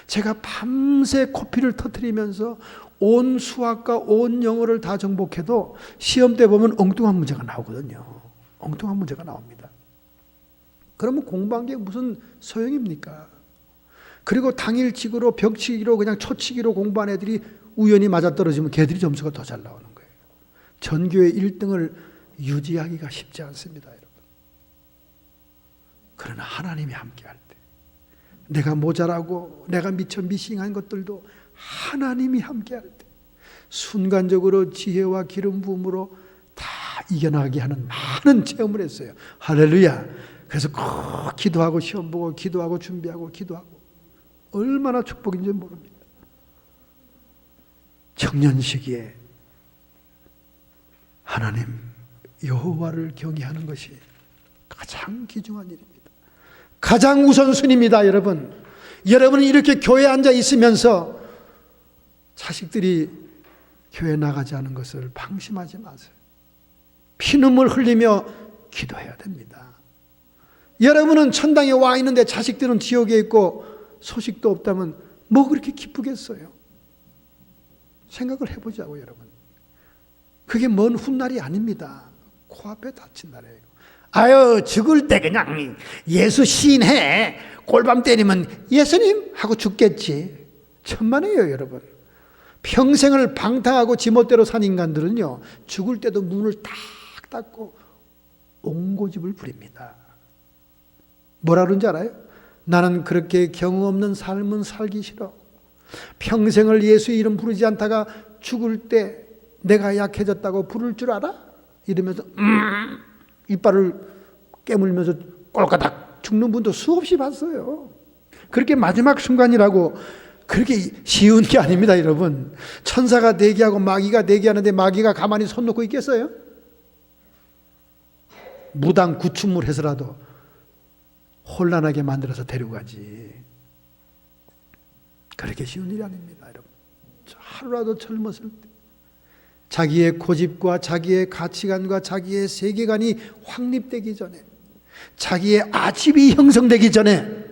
제가 밤새 코피를 터뜨리면서 온 수학과 온 영어를 다 정복해도 시험 때 보면 엉뚱한 문제가 나오거든요. 엉뚱한 문제가 나옵니다. 그러면 공부한 게 무슨 소용입니까? 그리고 당일치기로 벽치기로 그냥 초치기로 공부한 애들이 우연히 맞아떨어지면 걔들이 점수가 더 잘 나오는 거예요. 전교의 1등을 유지하기가 쉽지 않습니다, 여러분. 그러나 하나님이 함께할 때 내가 모자라고 내가 미처 미싱한 것들도 하나님이 함께할 때 순간적으로 지혜와 기름 부음으로 다 이겨나가게 하는 많은 체험을 했어요. 할렐루야. 그래서 꼭 기도하고 시험 보고 기도하고 준비하고 기도하고 얼마나 축복인지 모릅니다. 청년 시기에 하나님 여호와를 경외하는 것이 가장 귀중한 일입니다. 가장 우선순위입니다, 여러분. 여러분은 이렇게 교회에 앉아 있으면서 자식들이 교회 나가지 않은 것을 방심하지 마세요. 피눈물 흘리며 기도해야 됩니다. 여러분은 천당에 와 있는데 자식들은 지옥에 있고 소식도 없다면 뭐 그렇게 기쁘겠어요? 생각을 해보자고, 여러분. 그게 먼 훗날이 아닙니다. 코앞에 닥친 날이에요. 아유, 죽을 때 그냥 예수 시인해. 꼴밤 때리면 예수님 하고 죽겠지. 천만에요, 여러분. 평생을 방탕하고 지멋대로 산 인간들은요, 죽을 때도 문을 딱 닫고 옹고집을 부립니다. 뭐라 그런지 알아요? 나는 그렇게 경험 없는 삶은 살기 싫어. 평생을 예수 이름 부르지 않다가 죽을 때 내가 약해졌다고 부를 줄 알아? 이러면서 이빨을 깨물면서 꼴까닥 죽는 분도 수없이 봤어요. 그렇게 마지막 순간이라고 그렇게 쉬운 게 아닙니다, 여러분. 천사가 대기하고 마귀가 대기하는데 마귀가 가만히 손 놓고 있겠어요? 무당 구춘물 해서라도 혼란하게 만들어서 데려가지. 그렇게 쉬운 일이 아닙니다, 여러분. 하루라도 젊었을 때 자기의 고집과 자기의 가치관과 자기의 세계관이 확립되기 전에, 자기의 아집이 형성되기 전에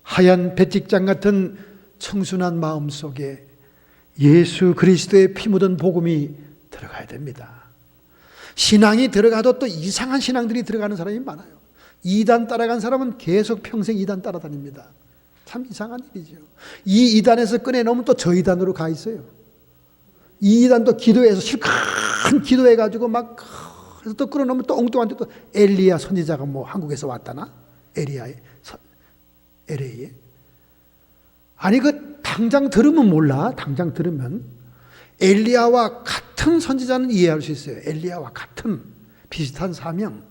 하얀 배직장 같은 청순한 마음 속에 예수 그리스도의 피 묻은 복음이 들어가야 됩니다. 신앙이 들어가도 또 이상한 신앙들이 들어가는 사람이 많아요. 이단 따라간 사람은 계속 평생 이단 따라다닙니다. 참 이상한 일이죠. 이 이단에서 꺼내놓으면 또 저 이단으로 가 있어요. 이 이단도 기도해서 실컷 기도해가지고 막 그래서 또 끌어놓으면 또 엉뚱한데 또 엘리야 선지자가 뭐 한국에서 왔다나? LA에. 아니 그 당장 들으면 몰라. 당장 들으면 엘리야와 같은 선지자는 이해할 수 있어요. 엘리야와 같은 비슷한 사명.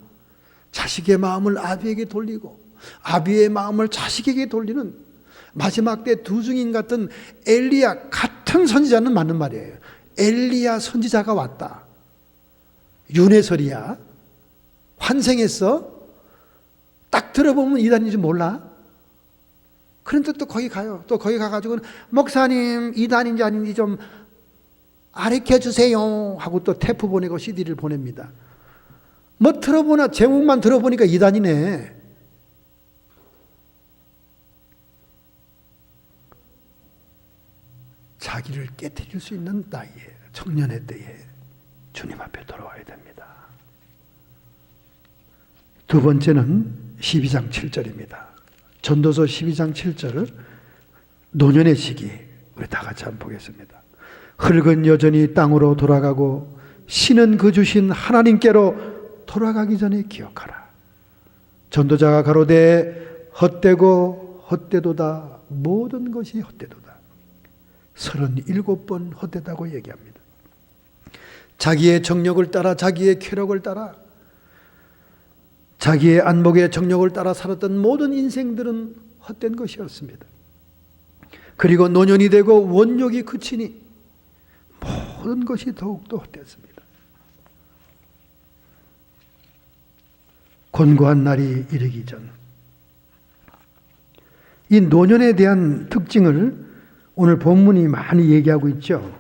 자식의 마음을 아비에게 돌리고 아비의 마음을 자식에게 돌리는 마지막 때 두 증인 같은 엘리야 같은 선지자는 맞는 말이에요. 엘리야 선지자가 왔다. 윤회설이야. 환생했어. 딱 들어보면 이단인지 몰라. 그런데 또 거기 가요. 또 거기 가가지고는 목사님 이단인지 아닌지 좀 가르쳐 주세요 하고 또 테이프 보내고 CD를 보냅니다. 뭐 들어보나 제목만 들어보니까 이단이네. 자기를 깨뜨릴 수 있는 나이에 청년의 때에 주님 앞에 돌아와야 됩니다. 두 번째는 12장 7절입니다. 전도서 12장 7절을 노년의 시기 우리 다 같이 한번 보겠습니다. 흙은 여전히 땅으로 돌아가고 신은 그 주신 하나님께로 돌아가기 전에 기억하라. 전도자가 가로되 헛되고 헛되도다. 모든 것이 헛되도다. 37번 헛되다고 얘기합니다. 자기의 정력을 따라 자기의 쾌락을 따라 자기의 안목의 정력을 따라 살았던 모든 인생들은 헛된 것이었습니다. 그리고 노년이 되고 원욕이 그치니 모든 것이 더욱더 헛됐습니다. 곤고한 날이 이르기 전, 이 노년에 대한 특징을 오늘 본문이 많이 얘기하고 있죠.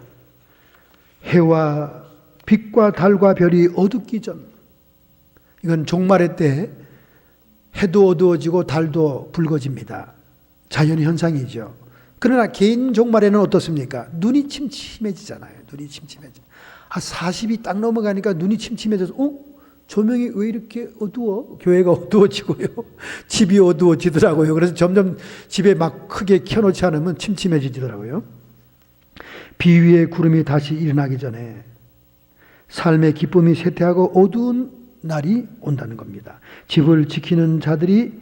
해와 빛과 달과 별이 어둡기 전, 이건 종말의 때 해도 어두워지고 달도 붉어집니다. 자연현상이죠. 그러나 개인 종말에는 어떻습니까? 눈이 침침해지잖아요. 눈이 침침해져. 한 40이 딱 넘어가니까 눈이 침침해져서 조명이 왜 이렇게 어두워? 교회가 어두워지고요. 집이 어두워지더라고요. 그래서 점점 집에 막 크게 켜놓지 않으면 침침해지더라고요. 비 위에 구름이 다시 일어나기 전에 삶의 기쁨이 쇠퇴하고 어두운 날이 온다는 겁니다. 집을 지키는 자들이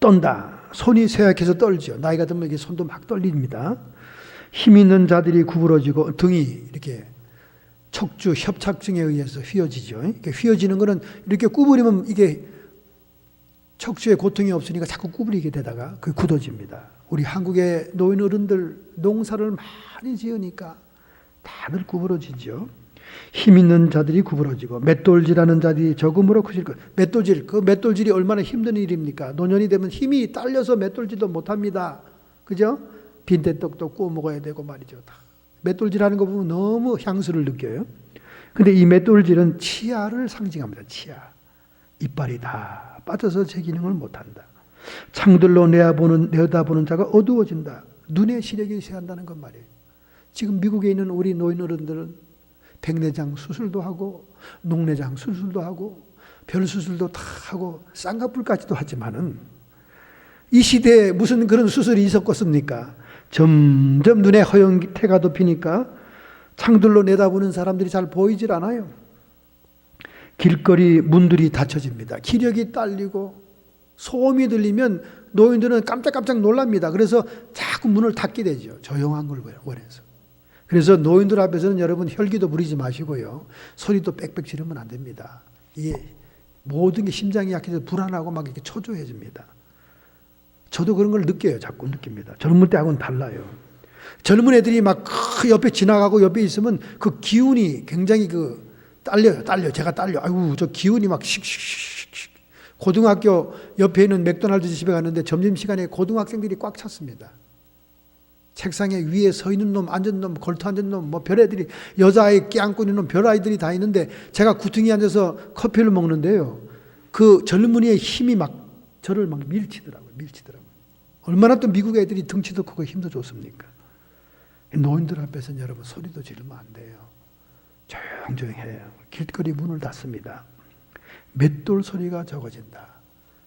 떤다. 손이 쇠약해서 떨죠. 나이가 들면 이게 손도 막 떨립니다. 힘 있는 자들이 구부러지고 등이 이렇게 척주 협착증에 의해서 휘어지죠. 이렇게 휘어지는 거는 이렇게 구부리면 이게 척추에 고통이 없으니까 자꾸 구부리게 되다가 그게 굳어집니다. 우리 한국의 노인 어른들 농사를 많이 지으니까 다들 구부러지죠. 힘 있는 자들이 구부러지고 맷돌질하는 자들이 적음으로 크실 것. 맷돌질, 그 맷돌질이 얼마나 힘든 일입니까? 노년이 되면 힘이 딸려서 맷돌질도 못합니다. 그죠? 빈대떡도 구워 먹어야 되고 말이죠. 다. 맷돌질하는 거 보면 너무 향수를 느껴요. 근데 이 맷돌질은 치아를 상징합니다. 치아. 이빨이 다 빠져서 제 기능을 못한다. 창들로 내다보는 자가 어두워진다. 눈의 시력이 쇠한다는 것 말이에요. 지금 미국에 있는 우리 노인 어른들은 백내장 수술도 하고 녹내장 수술도 하고 별 수술도 다 하고 쌍꺼풀까지도 하지만은 이 시대에 무슨 그런 수술이 있었겠습니까? 점점 눈에 허영태가 덮이니까 창들로 내다보는 사람들이 잘 보이질 않아요. 길거리 문들이 닫혀집니다. 기력이 딸리고 소음이 들리면 노인들은 깜짝깜짝 놀랍니다. 그래서 자꾸 문을 닫게 되죠. 조용한 걸 원해서. 그래서 노인들 앞에서는 여러분 혈기도 부리지 마시고요. 소리도 빽빽 지르면 안 됩니다. 이게 모든 게 심장이 약해서 불안하고 막 이렇게 초조해집니다. 저도 그런 걸 느껴요. 자꾸 느낍니다. 젊을 때하고는 달라요. 젊은 애들이 막 옆에 지나가고 옆에 있으면 그 기운이 굉장히 딸려요. 제가 딸려. 아이고, 저 기운이 막 씩씩씩. 고등학교 옆에 있는 맥도날드 집에 갔는데 점심시간에 고등학생들이 꽉 찼습니다. 책상에 위에 서 있는 놈, 앉은 놈, 걸터 앉은 놈, 뭐 별애들이, 여자아이 껴안고 있는 놈, 별아이들이 다 있는데 제가 구퉁이 앉아서 커피를 먹는데요. 그 젊은이의 힘이 막 저를 막 밀치더라고요. 얼마나 또 미국 애들이 덩치도 크고 힘도 좋습니까? 노인들 앞에서는 여러분 소리도 지르면 안 돼요. 조용조용 해요. 길거리 문을 닫습니다. 맷돌 소리가 적어진다.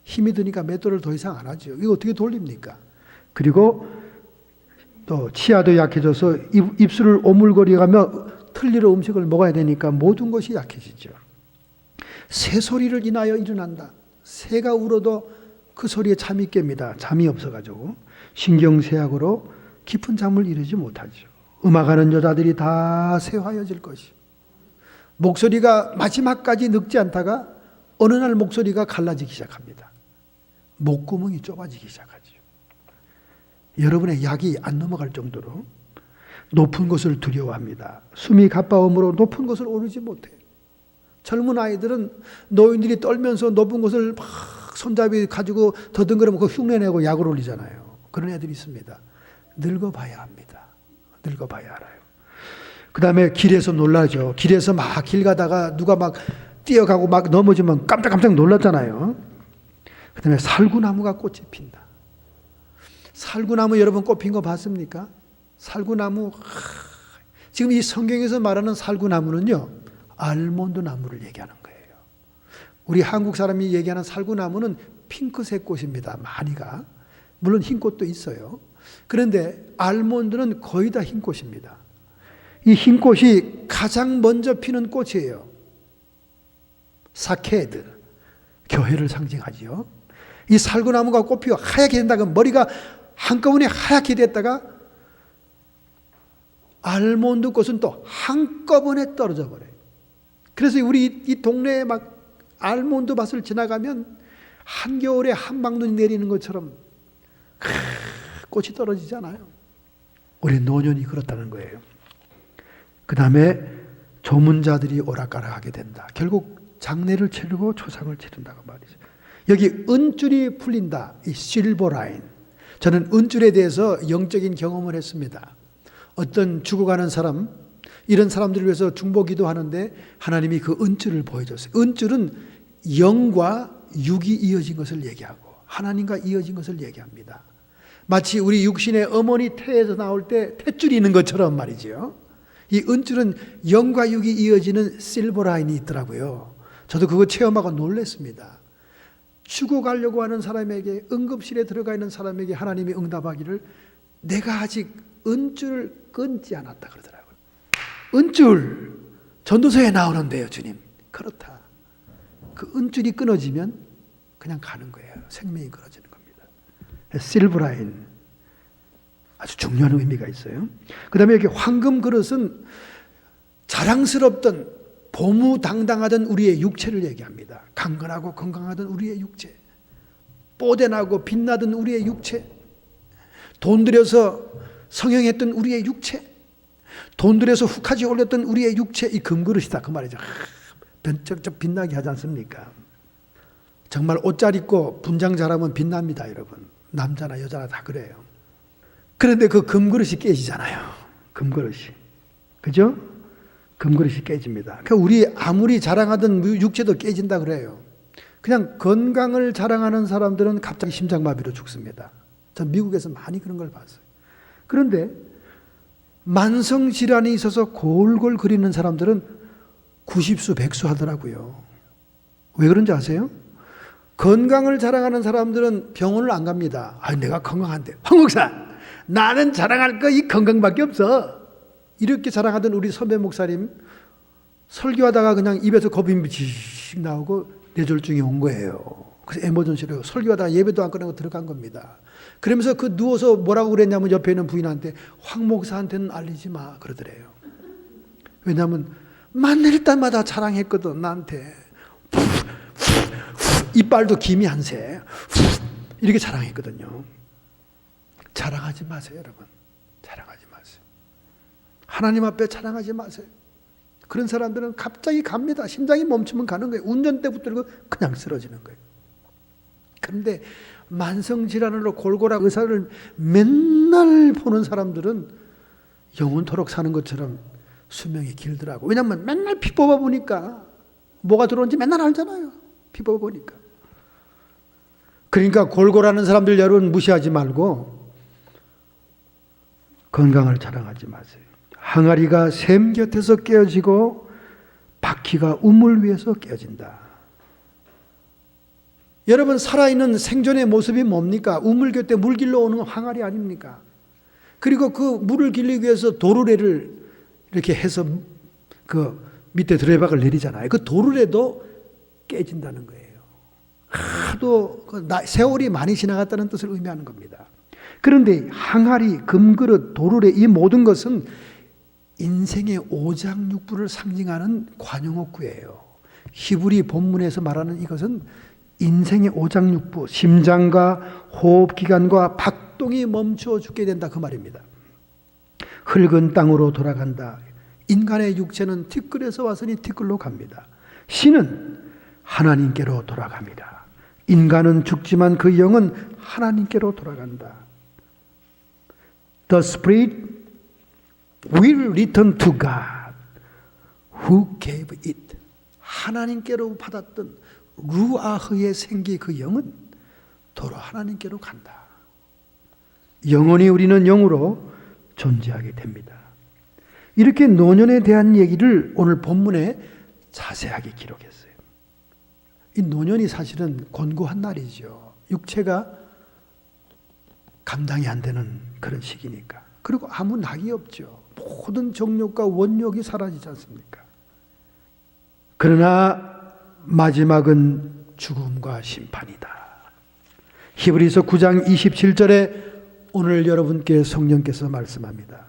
힘이 드니까 맷돌을 더 이상 안 하죠. 이거 어떻게 돌립니까? 그리고 또 치아도 약해져서 입술을 오물거리가며 틀니로 음식을 먹어야 되니까 모든 것이 약해지죠. 새소리를 인하여 일어난다. 새가 울어도 그 소리에 잠이 깹니다. 잠이 없어가지고 신경쇠약으로 깊은 잠을 이루지 못하죠. 음악하는 여자들이 다 새하여질 것이. 목소리가 마지막까지 늙지 않다가 어느 날 목소리가 갈라지기 시작합니다. 목구멍이 좁아지기 시작하죠. 여러분의 약이 안 넘어갈 정도로 높은 곳을 두려워합니다. 숨이 가빠움으로 높은 곳을 오르지 못해요. 젊은 아이들은 노인들이 떨면서 높은 곳을 막 손잡이 가지고 더듬거리면 그 흉내내고 약을 올리잖아요. 그런 애들이 있습니다. 늙어봐야 합니다. 늙어봐야 알아요. 그 다음에 길에서 놀라죠. 길에서 막 길 가다가 누가 막 뛰어가고 막 넘어지면 깜짝깜짝 놀랐잖아요. 그 다음에 살구나무가 꽃이 핀다. 살구나무 여러분 꽃 핀 거 봤습니까? 살구나무, 지금 이 성경에서 말하는 살구나무는요, 알몬드 나무를 얘기하는 거예요. 우리 한국 사람이 얘기하는 살구나무는 핑크색 꽃입니다. 많이가. 물론 흰 꽃도 있어요. 그런데 알몬드는 거의 다 흰 꽃입니다. 이 흰 꽃이 가장 먼저 피는 꽃이에요. 사케드, 교회를 상징하지요. 이 살구나무가 꽃피고 하얗게 된다가 머리가 한꺼번에 하얗게 됐다가 알몬드 꽃은 또 한꺼번에 떨어져 버려요. 그래서 우리 이 동네에 막 알몬드 밭을 지나가면 한겨울에 한방눈이 내리는 것처럼 꽃이 떨어지잖아요. 우리 노년이 그렇다는 거예요. 그 다음에 조문자들이 오락가락하게 된다. 결국 장례를 치르고 초상을 치른다고 말이죠. 여기 은줄이 풀린다. 이 실버 라인. 저는 은줄에 대해서 영적인 경험을 했습니다. 어떤 죽어가는 사람, 이런 사람들을 위해서 중보기도 하는데 하나님이 그 은줄을 보여줬어요. 은줄은 영과 육이 이어진 것을 얘기하고 하나님과 이어진 것을 얘기합니다. 마치 우리 육신의 어머니 태에서 나올 때 탯줄이 있는 것처럼 말이죠. 이 은줄은 영과 육이 이어지는 실버 라인이 있더라고요. 저도 그거 체험하고 놀랐습니다. 죽어가려고 하는 사람에게, 응급실에 들어가 있는 사람에게 하나님이 응답하기를 내가 아직 은줄을 끊지 않았다 그러더라고요. 은줄, 전도서에 나오는데요, 주님. 그렇다. 그 은줄이 끊어지면 그냥 가는 거예요. 생명이 끊어지는 겁니다. 실브라인, 아주 중요한 의미가 있어요. 그 다음에 여기 황금 그릇은 자랑스럽던 보무당당하던 우리의 육체를 얘기합니다. 강건하고 건강하던 우리의 육체, 뽀대나고 빛나던 우리의 육체, 돈 들여서 성형했던 우리의 육체, 돈 들여서 훅하지 올렸던 우리의 육체, 이 금그릇이다 그 말이죠. 번쩍 빛나게 하지 않습니까? 정말 옷 잘 입고 분장 잘하면 빛납니다, 여러분. 남자나 여자나 다 그래요. 그런데 그 금그릇이 깨지잖아요. 금그릇이, 그죠? 금그릇이 깨집니다. 그러니까 우리 아무리 자랑하던 육체도 깨진다 그래요. 그냥 건강을 자랑하는 사람들은 갑자기 심장마비로 죽습니다. 전 미국에서 많이 그런 걸 봤어요. 그런데 만성질환이 있어서 골골거리는 사람들은 90수 100수 하더라고요. 왜 그런지 아세요? 건강을 자랑하는 사람들은 병원을 안 갑니다. 아, 내가 건강한데. 황 목사, 나는 자랑할 거 이 건강밖에 없어. 이렇게 자랑하던 우리 선배 목사님, 설교하다가 그냥 입에서 거품이 씩 나오고 뇌졸중이 온 거예요. 그래서 에머전시로 설교하다가 예배도 안 끝나고 들어간 겁니다. 그러면서 그 누워서 뭐라고 그랬냐면 옆에 있는 부인한테 황 목사한테는 알리지 마 그러더래요. 왜냐하면 만날 때마다 자랑했거든 나한테. 이빨도 김이 한 새. 이렇게 자랑했거든요. 자랑하지 마세요, 여러분. 자랑하지 마세요. 하나님 앞에 자랑하지 마세요. 그런 사람들은 갑자기 갑니다. 심장이 멈추면 가는 거예요. 운전대 붙들고 그냥 쓰러지는 거예요. 그런데 만성질환으로 골골한 의사를 맨날 보는 사람들은 영원토록 사는 것처럼 수명이 길더라고. 왜냐하면 맨날 피 뽑아보니까 뭐가 들어오는지 맨날 알잖아요. 피 뽑아보니까. 그러니까 골골하는 사람들 여러분 무시하지 말고 건강을 자랑하지 마세요. 항아리가 샘 곁에서 깨어지고 바퀴가 우물 위에서 깨어진다. 여러분, 살아있는 생존의 모습이 뭡니까? 우물곁에 물 길러 오는 항아리 아닙니까? 그리고 그 물을 길리기 위해서 도르래를 이렇게 해서 그 밑에 드레박을 내리잖아요. 그 도르래도 깨진다는 거예요. 하도 세월이 많이 지나갔다는 뜻을 의미하는 겁니다. 그런데 항아리, 금그릇, 도르래 이 모든 것은 인생의 오장육부를 상징하는 관용어구예요. 히브리 본문에서 말하는 이것은 인생의 오장육부, 심장과 호흡기관과 박동이 멈춰 죽게 된다 그 말입니다. 흙은 땅으로 돌아간다. 인간의 육체는 티끌에서 왔으니 티끌로 갑니다. 신은 하나님께로 돌아갑니다. 인간은 죽지만 그 영은 하나님께로 돌아간다. The spirit will return to God who gave it. 하나님께로 받았던 루아흐의 생기 그 영은 도로 하나님께로 간다. 영원히 우리는 영으로 존재하게 됩니다. 이렇게 노년에 대한 얘기를 오늘 본문에 자세하게 기록했어요. 이 노년이 사실은 곤고한 날이죠. 육체가 감당이 안 되는 그런 시기니까. 그리고 아무 낙이 없죠. 모든 정욕과 원욕이 사라지지 않습니까? 그러나 마지막은 죽음과 심판이다. 히브리서 9장 27절에 오늘 여러분께 성령께서 말씀합니다.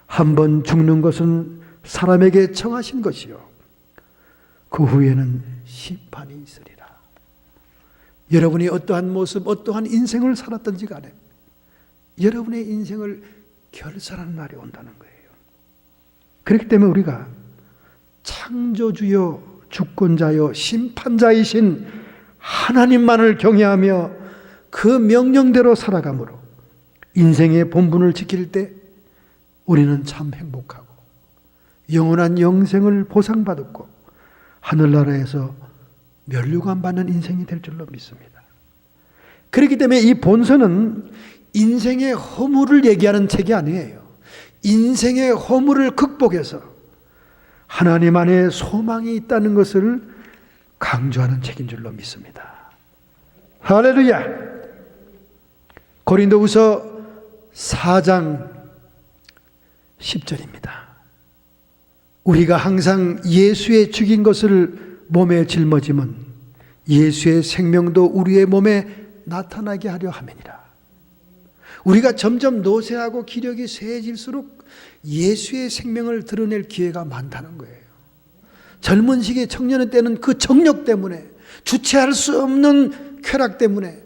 한번 죽는 것은 사람에게 정하신 것이요 그 후에는 심판이 있으리라. 여러분이 어떠한 모습, 어떠한 인생을 살았든지 간에 여러분의 인생을 결산하는 날이 온다는 거예요. 그렇기 때문에 우리가 창조주요 주권자요 심판자이신 하나님만을 경외하며 그 명령대로 살아감으로 인생의 본분을 지킬 때 우리는 참 행복하고 영원한 영생을 보상받았고 하늘나라에서 면류관 받는 인생이 될 줄로 믿습니다. 그렇기 때문에 이 본서는 인생의 허물을 얘기하는 책이 아니에요. 인생의 허물을 극복해서 하나님 안에 소망이 있다는 것을 강조하는 책인 줄로 믿습니다. 할렐루야! 고린도후서 4장 10절입니다. 우리가 항상 예수의 죽인 것을 몸에 짊어지면 예수의 생명도 우리의 몸에 나타나게 하려 함이니라. 우리가 점점 노쇠하고 기력이 쇠해질수록 예수의 생명을 드러낼 기회가 많다는 거예요. 젊은 시기 청년의 때는 그 정력 때문에 주체할 수 없는 쾌락 때문에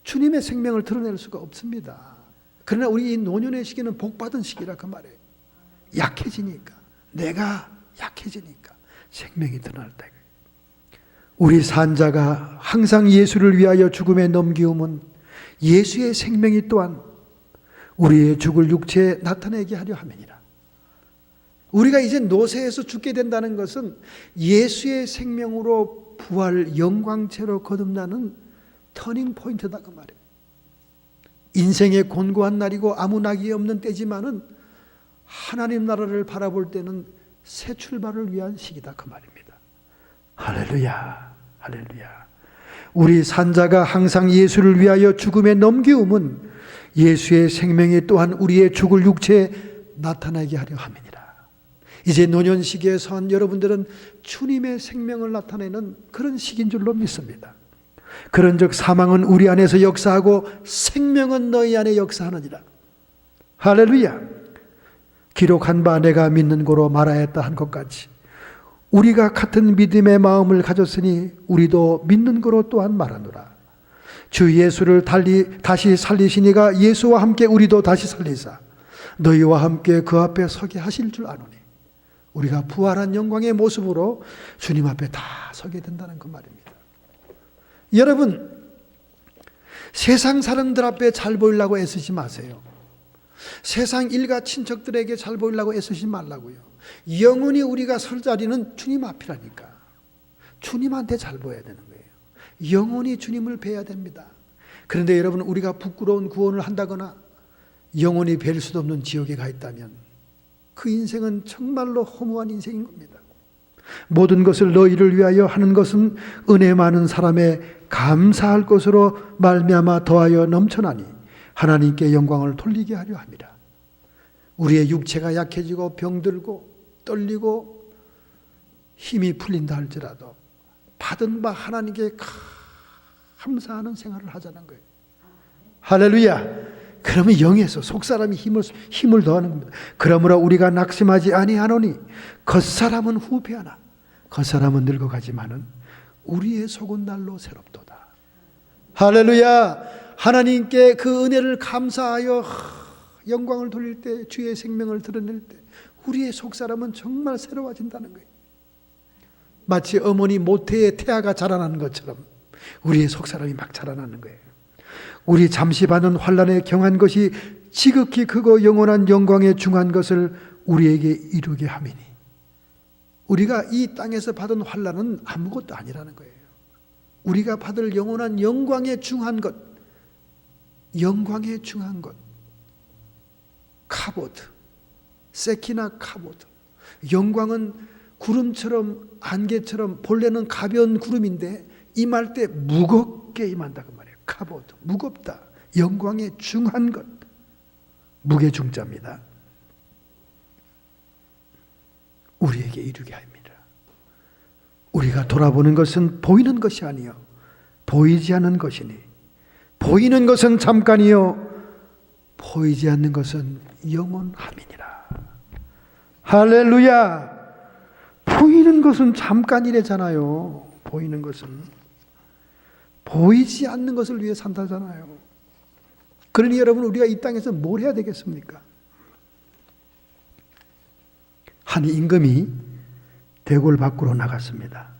주님의 생명을 드러낼 수가 없습니다. 그러나 우리 이 노년의 시기는 복받은 시기라 그 말이에요. 약해지니까, 내가 약해지니까 생명이 드러날 때 우리 산자가 항상 예수를 위하여 죽음에 넘기움은 예수의 생명이 또한 우리의 죽을 육체에 나타내게 하려 함이니라. 우리가 이제 노쇠해서 죽게 된다는 것은 예수의 생명으로 부활 영광체로 거듭나는 터닝 포인트다 그 말이에요. 인생의 곤고한 날이고 아무 낙이 없는 때지만은 하나님 나라를 바라볼 때는 새 출발을 위한 시기다 그 말입니다. 할렐루야, 할렐루야. 우리 산자가 항상 예수를 위하여 죽음에 넘기움은 예수의 생명이 또한 우리의 죽을 육체에 나타나게 하려 함이니라. 이제 노년 시기에 선 여러분들은 주님의 생명을 나타내는 그런 시기인 줄로 믿습니다. 그런즉 사망은 우리 안에서 역사하고 생명은 너희 안에 역사하느니라. 할렐루야. 기록한 바 내가 믿는 고로 말하였다 한 것 같이 우리가 같은 믿음의 마음을 가졌으니 우리도 믿는 거로 또한 말하노라. 주 예수를 다시 살리시니가 예수와 함께 우리도 다시 살리사 너희와 함께 그 앞에 서게 하실 줄 아노니. 우리가 부활한 영광의 모습으로 주님 앞에 다 서게 된다는 그 말입니다. 여러분, 세상 사람들 앞에 잘 보이려고 애쓰지 마세요. 세상 일가 친척들에게 잘 보이려고 애쓰지 말라고요. 영원히 우리가 설 자리는 주님 앞이라니까. 주님한테 잘 보여야 되는 거예요. 영원히 주님을 뵈야 됩니다. 그런데 여러분, 우리가 부끄러운 구원을 한다거나 영원히 뵐 수도 없는 지옥에 가 있다면 그 인생은 정말로 허무한 인생인 겁니다. 모든 것을 너희를 위하여 하는 것은 은혜 많은 사람의 감사할 것으로 말미암아 더하여 넘쳐나니 하나님께 영광을 돌리게 하려 합니다. 우리의 육체가 약해지고 병들고 떨리고 힘이 풀린다 할지라도 받은 바 하나님께 감사하는 생활을 하자는 거예요. 할렐루야. 그러면 영에서 속사람이 힘을 더하는 겁니다. 그러므로 우리가 낙심하지 아니하노니 겉사람은 후패하나 겉사람은 늙어가지만은 우리의 속은 날로 새롭도다. 할렐루야. 하나님께 그 은혜를 감사하여 영광을 돌릴 때, 주의 생명을 드러낼 때 우리의 속사람은 정말 새로워진다는 거예요. 마치 어머니 모태의 태아가 자라나는 것처럼 우리의 속사람이 막 자라나는 거예요. 우리 잠시 받은 환난에 경한 것이 지극히 크고 영원한 영광에 중한 것을 우리에게 이루게 함이니, 우리가 이 땅에서 받은 환난은 아무것도 아니라는 거예요. 우리가 받을 영원한 영광에 중한 것, 영광에 중한 것, 카보드, 세키나 카보드. 영광은 구름처럼, 안개처럼, 본래는 가벼운 구름인데 임할 때 무겁게 임한다고 말해요. 카보드, 무겁다. 영광에 중한 것, 무게중자입니다. 우리에게 이루게 합니다. 우리가 돌아보는 것은 보이는 것이 아니요 보이지 않는 것이니, 보이는 것은 잠깐이요 보이지 않는 것은 영원함이니라. 할렐루야. 보이는 것은 잠깐이래잖아요. 보이는 것은 보이지 않는 것을 위해 산다잖아요. 그러니 여러분, 우리가 이 땅에서 뭘 해야 되겠습니까? 한 임금이 대궐 밖으로 나갔습니다.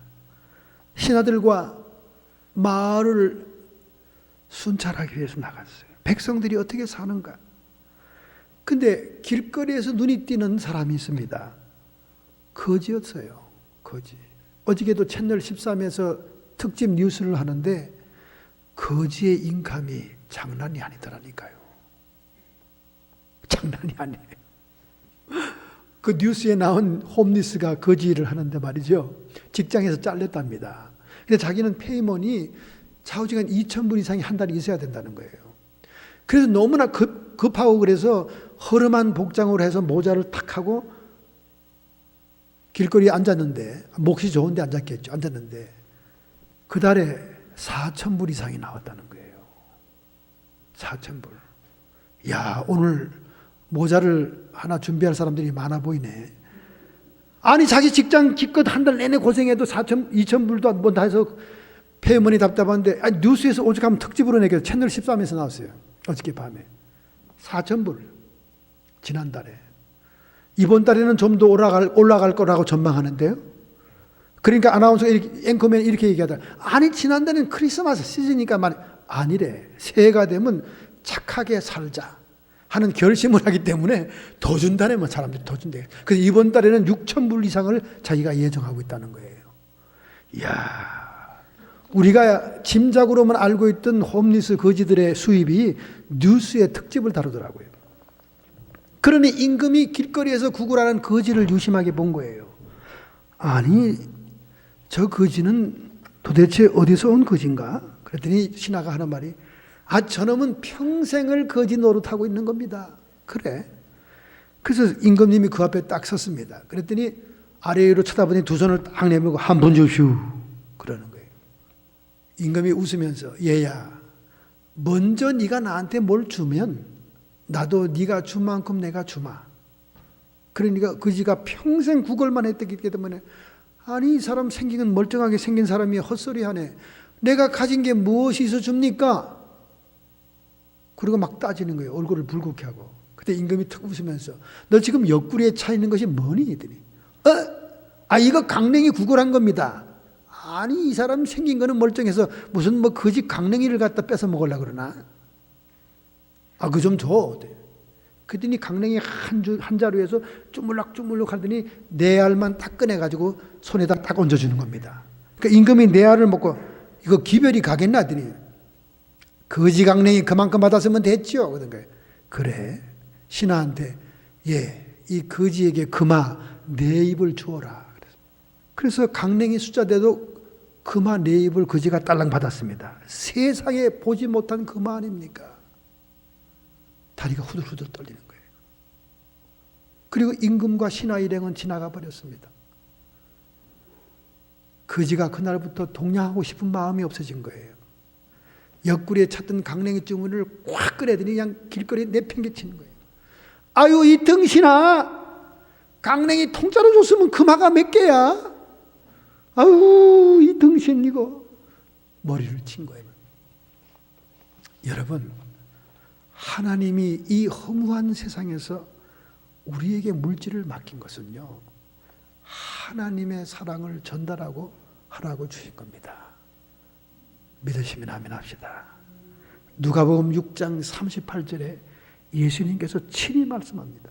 신하들과 마을을 순찰하기 위해서 나갔어요. 백성들이 어떻게 사는가? 근데 길거리에서 눈이 띄는 사람이 있습니다. 거지였어요. 거지. 어저께도 채널 13에서 특집 뉴스를 하는데 거지의 인감이 장난이 아니더라니까요. 장난이 아니에요. 그 뉴스에 나온 홈리스가 거지 일을 하는데 말이죠, 직장에서 잘렸답니다. 근데 자기는 페이먼이 좌우지간 2,000불 이상이 한 달에 있어야 된다는 거예요. 그래서 너무나 급하고 그래서 허름한 복장으로 해서 모자를 탁 하고 길거리에 앉았는데, 몫이 좋은데 앉았겠죠. 앉았는데 그 달에 4,000불 이상이 나왔다는 거예요. 4,000불. 야, 오늘 모자를 하나 준비할 사람들이 많아 보이네. 아니, 자기 직장 기껏 한 달 내내 고생해도 2,000불도 뭐 다 해서 폐머니 답답한데, 아니, 뉴스에서 오직 하면 특집으로 내게 채널 13에서 나왔어요. 어저께 밤에. 4,000불. 지난달에. 이번 달에는 좀 더 올라갈 거라고 전망하는데요. 그러니까 아나운서 앵커맨 이렇게 얘기하다. 아니, 지난달에는 크리스마스 시즌이니까 아니래. 새해가 되면 착하게 살자 하는 결심을 하기 때문에 더 준다네. 뭐 사람들이 더 준대. 그래서 이번 달에는 6,000불 이상을 자기가 예정하고 있다는 거예요. 이야, 우리가 짐작으로만 알고 있던 홈리스 거지들의 수입이 뉴스에 특집을 다루더라고요. 그러니 임금이 길거리에서 구걸하는 거지를 유심하게 본 거예요. 아니, 저 거지는 도대체 어디서 온 거지인가? 그랬더니 신하가 하는 말이, 아, 저놈은 평생을 거지 노릇하고 있는 겁니다. 그래. 그래서 임금님이 그 앞에 딱 섰습니다. 그랬더니 아래로 쳐다보니 두 손을 딱 내밀고 한 분 주시오 그러는 거예요. 임금이 웃으면서, 얘야, 먼저 네가 나한테 뭘 주면 나도 네가 준 만큼 내가 주마. 그러니까 거지가 평생 구걸만 했기 때문에, 아니, 이 사람 생긴 건 멀쩡하게 생긴 사람이 헛소리하네. 내가 가진 게 무엇이 있어 줍니까? 그리고 막 따지는 거예요. 얼굴을 붉게 하고. 그때 임금이 툭 웃으면서, 너 지금 옆구리에 차 있는 것이 뭐니? 이더니, 이거 강냉이 구걸한 겁니다. 아니, 이 사람 생긴 거는 멀쩡해서 무슨 뭐 거지 강냉이를 갖다 뺏어 먹으려고 그러나? 그거 좀 줘. 그랬더니 강냉이 한 자루에서 주물럭주물럭 하더니 네 알만 딱 꺼내가지고 손에다 딱 얹어주는 겁니다. 그러니까 임금이 네 알을 먹고, 이거 기별이 가겠나? 하더니, 거지 강냉이 그만큼 받았으면 됐죠. 그러니까, 그래, 신하한테, 이 거지에게 금화 네 입을 주어라. 그래서 그래서 강냉이 숫자대도 금화 4입을 그지가 딸랑 받았습니다. 세상에 보지 못한 금화 아닙니까? 다리가 후들후들 떨리는 거예요. 그리고 임금과 신하 일행은 지나가 버렸습니다. 그지가 그날부터 동냥하고 싶은 마음이 없어진 거예요. 옆구리에 찼던 강냉이 주머니를 꽉 끌어들이니 그냥 길거리에 내팽개치는 거예요. 아유, 이 등신아, 강냉이 통짜로 줬으면 금화가 몇 개야? 아유, 이 등신 이거. 머리를 친 거예요. 여러분, 하나님이 이 허무한 세상에서 우리에게 물질을 맡긴 것은요, 하나님의 사랑을 전달하고 하라고 주신 겁니다. 믿으시면 아멘 합시다. 누가복음 6장 38절에 예수님께서 친히 말씀합니다.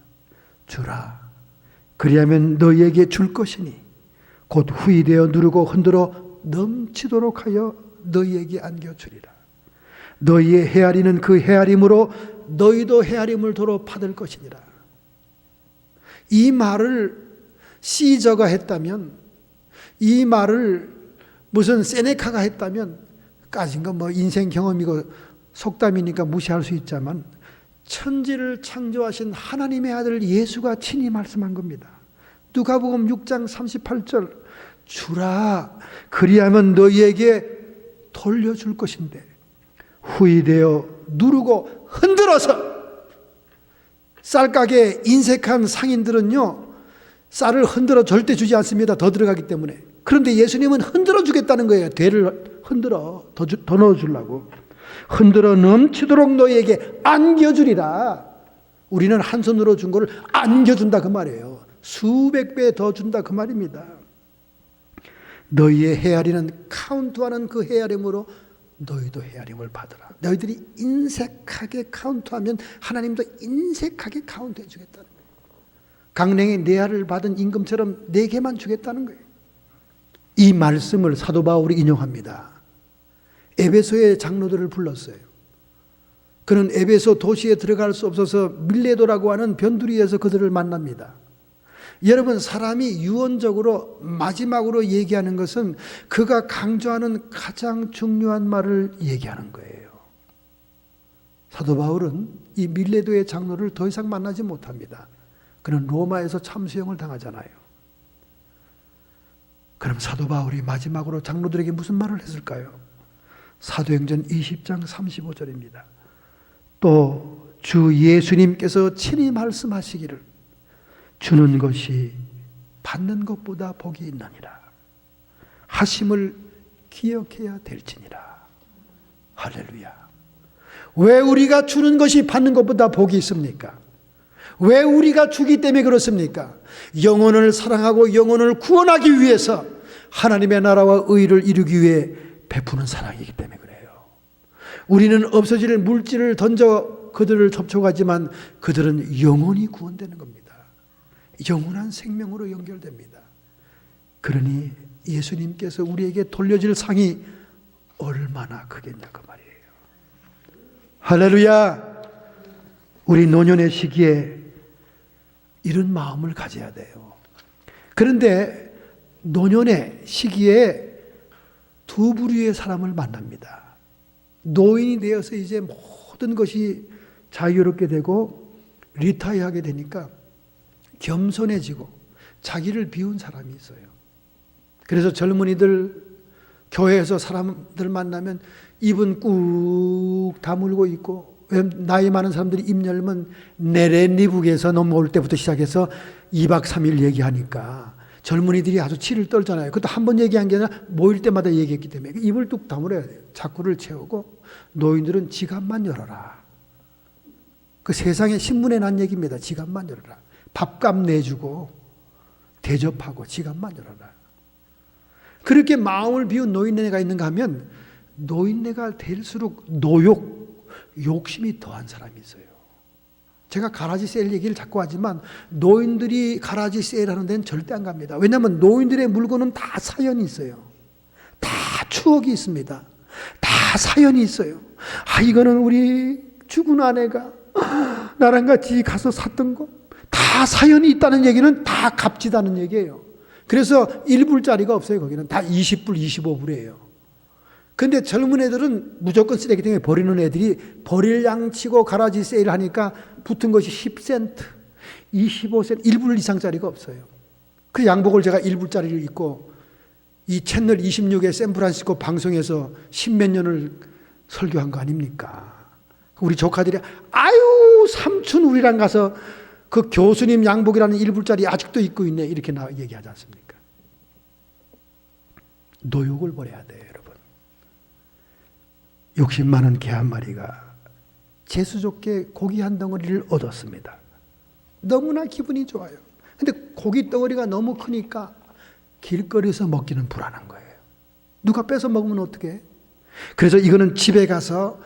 주라, 그리하면 너희에게 줄 것이니 곧 후이되어 누르고 흔들어 넘치도록 하여 너희에게 안겨주리라. 너희의 헤아리는 그 헤아림으로 너희도 헤아림을 도로 받을 것이니라. 이 말을 시저가 했다면, 이 말을 무슨 세네카가 했다면 까진 건 뭐 인생 경험이고 속담이니까 무시할 수 있지만, 천지를 창조하신 하나님의 아들 예수가 친히 말씀한 겁니다. 누가복음 6장 38절, 주라, 그리하면 너희에게 돌려줄 것인데 후이되어 누르고 흔들어서. 쌀가게 인색한 상인들은요, 쌀을 흔들어 절대 주지 않습니다. 더 들어가기 때문에. 그런데 예수님은 흔들어 주겠다는 거예요. 대를 흔들어 더 넣어주려고. 흔들어 넘치도록 너희에게 안겨주리라. 우리는 한 손으로 준 거를 안겨준다 그 말이에요. 수백 배 더 준다 그 말입니다. 너희의 헤아리는 카운트하는 그 헤아림으로 너희도 헤아림을 받으라. 너희들이 인색하게 카운트하면 하나님도 인색하게 카운트해 주겠다는 거예요. 강냉이 4알을 받은 임금처럼 4개만 주겠다는 거예요. 이 말씀을 사도 바울이 인용합니다. 에베소의 장로들을 불렀어요. 그는 에베소 도시에 들어갈 수 없어서 밀레도라고 하는 변두리에서 그들을 만납니다. 여러분, 사람이 유언적으로 마지막으로 얘기하는 것은 그가 강조하는 가장 중요한 말을 얘기하는 거예요. 사도 바울은 이 밀레도의 장로를 더 이상 만나지 못합니다. 그는 로마에서 참수형을 당하잖아요. 그럼 사도 바울이 마지막으로 장로들에게 무슨 말을 했을까요? 사도행전 20장 35절입니다. 또 주 예수님께서 친히 말씀하시기를 주는 것이 받는 것보다 복이 있느니라 하심을 기억해야 될지니라. 할렐루야. 왜 우리가 주는 것이 받는 것보다 복이 있습니까? 왜 우리가 주기 때문에 그렇습니까? 영혼을 사랑하고 영혼을 구원하기 위해서, 하나님의 나라와 의를 이루기 위해 베푸는 사랑이기 때문에 그래요. 우리는 없어질 물질을 던져 그들을 접촉하지만 그들은 영혼이 구원되는 겁니다. 영원한 생명으로 연결됩니다. 그러니 예수님께서 우리에게 돌려질 상이 얼마나 크겠냐 그 말이에요. 할렐루야. 우리 노년의 시기에 이런 마음을 가져야 돼요. 그런데 노년의 시기에 두 부류의 사람을 만납니다. 노인이 되어서 이제 모든 것이 자유롭게 되고 리타이어하게 되니까 겸손해지고 자기를 비운 사람이 있어요. 그래서 젊은이들 교회에서 사람들 만나면 입은 꾹 다물고 있고, 나이 많은 사람들이 입 열면 네레니북에서 넘어올 때부터 시작해서 2박 3일 얘기하니까 젊은이들이 아주 치를 떨잖아요. 그것도 한 번 얘기한 게 아니라 모일 때마다 얘기했기 때문에 입을 뚝 다물어야 돼요. 자꾸를 채우고. 노인들은 지갑만 열어라. 그 세상에 신문에 난 얘기입니다. 지갑만 열어라. 밥값 내주고 대접하고 지갑만 열어라. 그렇게 마음을 비운 노인네가 있는가 하면 노인네가 될수록 욕심이 더한 사람이 있어요. 제가 가라지 세일 얘기를 자꾸 하지만 노인들이 가라지 세일하는 데는 절대 안 갑니다. 왜냐하면 노인들의 물건은 다 사연이 있어요. 다 추억이 있습니다. 다 사연이 있어요. 아, 이거는 우리 죽은 아내가 나랑 같이 가서 샀던 거. 다 사연이 있다는 얘기는 다 값지다는 얘기예요. 그래서 1불짜리가 없어요. 거기는 다 20불, 25불이에요. 근데 젊은 애들은 무조건 쓰레기 통에 버리는 애들이 버릴 양치고 가라지 세일하니까 붙은 것이 10센트, 25센트, 1불 이상짜리가 없어요. 그 양복을 제가 1불짜리를 입고 이 채널 26의 샌프란시스코 방송에서 10몇 년을 설교한 거 아닙니까? 우리 조카들이 아유 삼촌 우리랑 가서 그 교수님 양복이라는 1불짜리 아직도 입고 있네 이렇게 얘기하지 않습니까? 노욕을 버려야 돼요, 여러분. 욕심 많은 개 한 마리가 재수 좋게 고기 한 덩어리를 얻었습니다. 너무나 기분이 좋아요. 근데 고기 덩어리가 너무 크니까 길거리에서 먹기는 불안한 거예요. 누가 뺏어 먹으면 어떡해? 그래서 이거는 집에 가서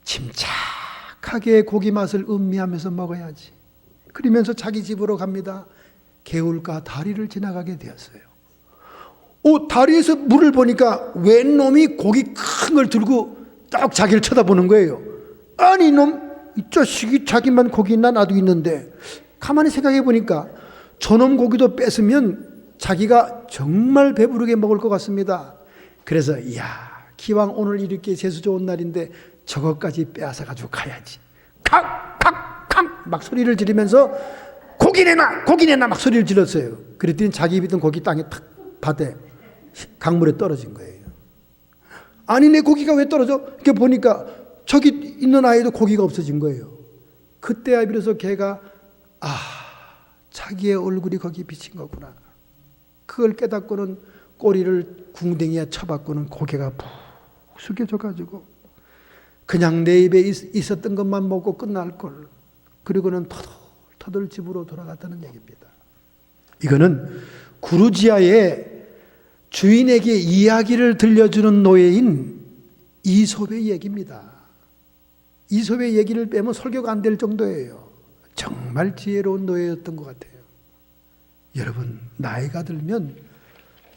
침착하게 고기 맛을 음미하면서 먹어야지. 그러면서 자기 집으로 갑니다. 개울가 다리를 지나가게 되었어요. 다리에서 물을 보니까 웬 놈이 고기 큰 걸 들고 딱 자기를 쳐다보는 거예요. 아니 이놈 이 자식이 자기만 고기 있나 나도 있는데 가만히 생각해 보니까 저놈 고기도 뺏으면 자기가 정말 배부르게 먹을 것 같습니다. 그래서 이야 기왕 오늘 이렇게 재수 좋은 날인데 저것까지 빼앗아 가지고 가야지. 칵칵칵 막 소리를 지르면서 고기 내놔 막 소리를 질렀어요. 그랬더니 자기 입에 있던 고기 땅에 탁 바다에 강물에 떨어진 거예요. 아니 내 고기가 왜 떨어져? 이렇게 보니까 저기 있는 아이도 고기가 없어진 거예요. 그때야 비로소 걔가 자기의 얼굴이 거기 비친 거구나. 그걸 깨닫고는 꼬리를 궁뎅이에 쳐박고는 고개가 푹 숙여져 가지고 그냥 내 입에 있었던 것만 먹고 끝날 걸. 그리고는 터덜터덜 집으로 돌아갔다는 얘기입니다. 이거는 구루지아의 주인에게 이야기를 들려주는 노예인 이솝의 얘기입니다. 이솝의 얘기를 빼면 설교가 안 될 정도예요. 정말 지혜로운 노예였던 것 같아요. 여러분 나이가 들면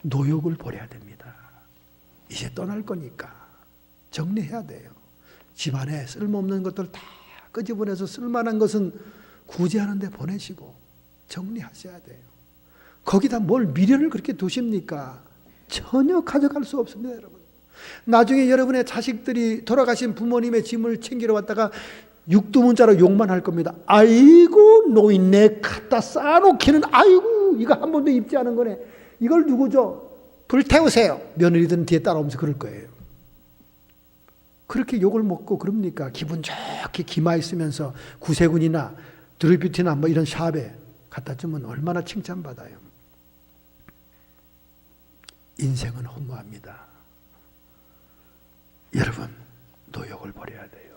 노욕을 버려야 됩니다. 이제 떠날 거니까 정리해야 돼요. 집안에 쓸모없는 것들 다 끄집어내서 쓸만한 것은 구제하는 데 보내시고 정리하셔야 돼요. 거기다 뭘 미련을 그렇게 두십니까? 전혀 가져갈 수 없습니다, 여러분. 나중에 여러분의 자식들이 돌아가신 부모님의 짐을 챙기러 왔다가 육두문자로 욕만 할 겁니다. 아이고 노인네 갖다 쌓아놓기는 아이고 이거 한 번도 입지 않은 거네. 이걸 누구 줘? 불태우세요. 며느리들은 뒤에 따라오면서 그럴 거예요. 그렇게 욕을 먹고 그럽니까? 기분 좋게 기마 있으면서 구세군이나 드루비티나 뭐 이런 샵에 갖다 주면 얼마나 칭찬받아요. 인생은 허무합니다. 여러분 노욕을 버려야 돼요.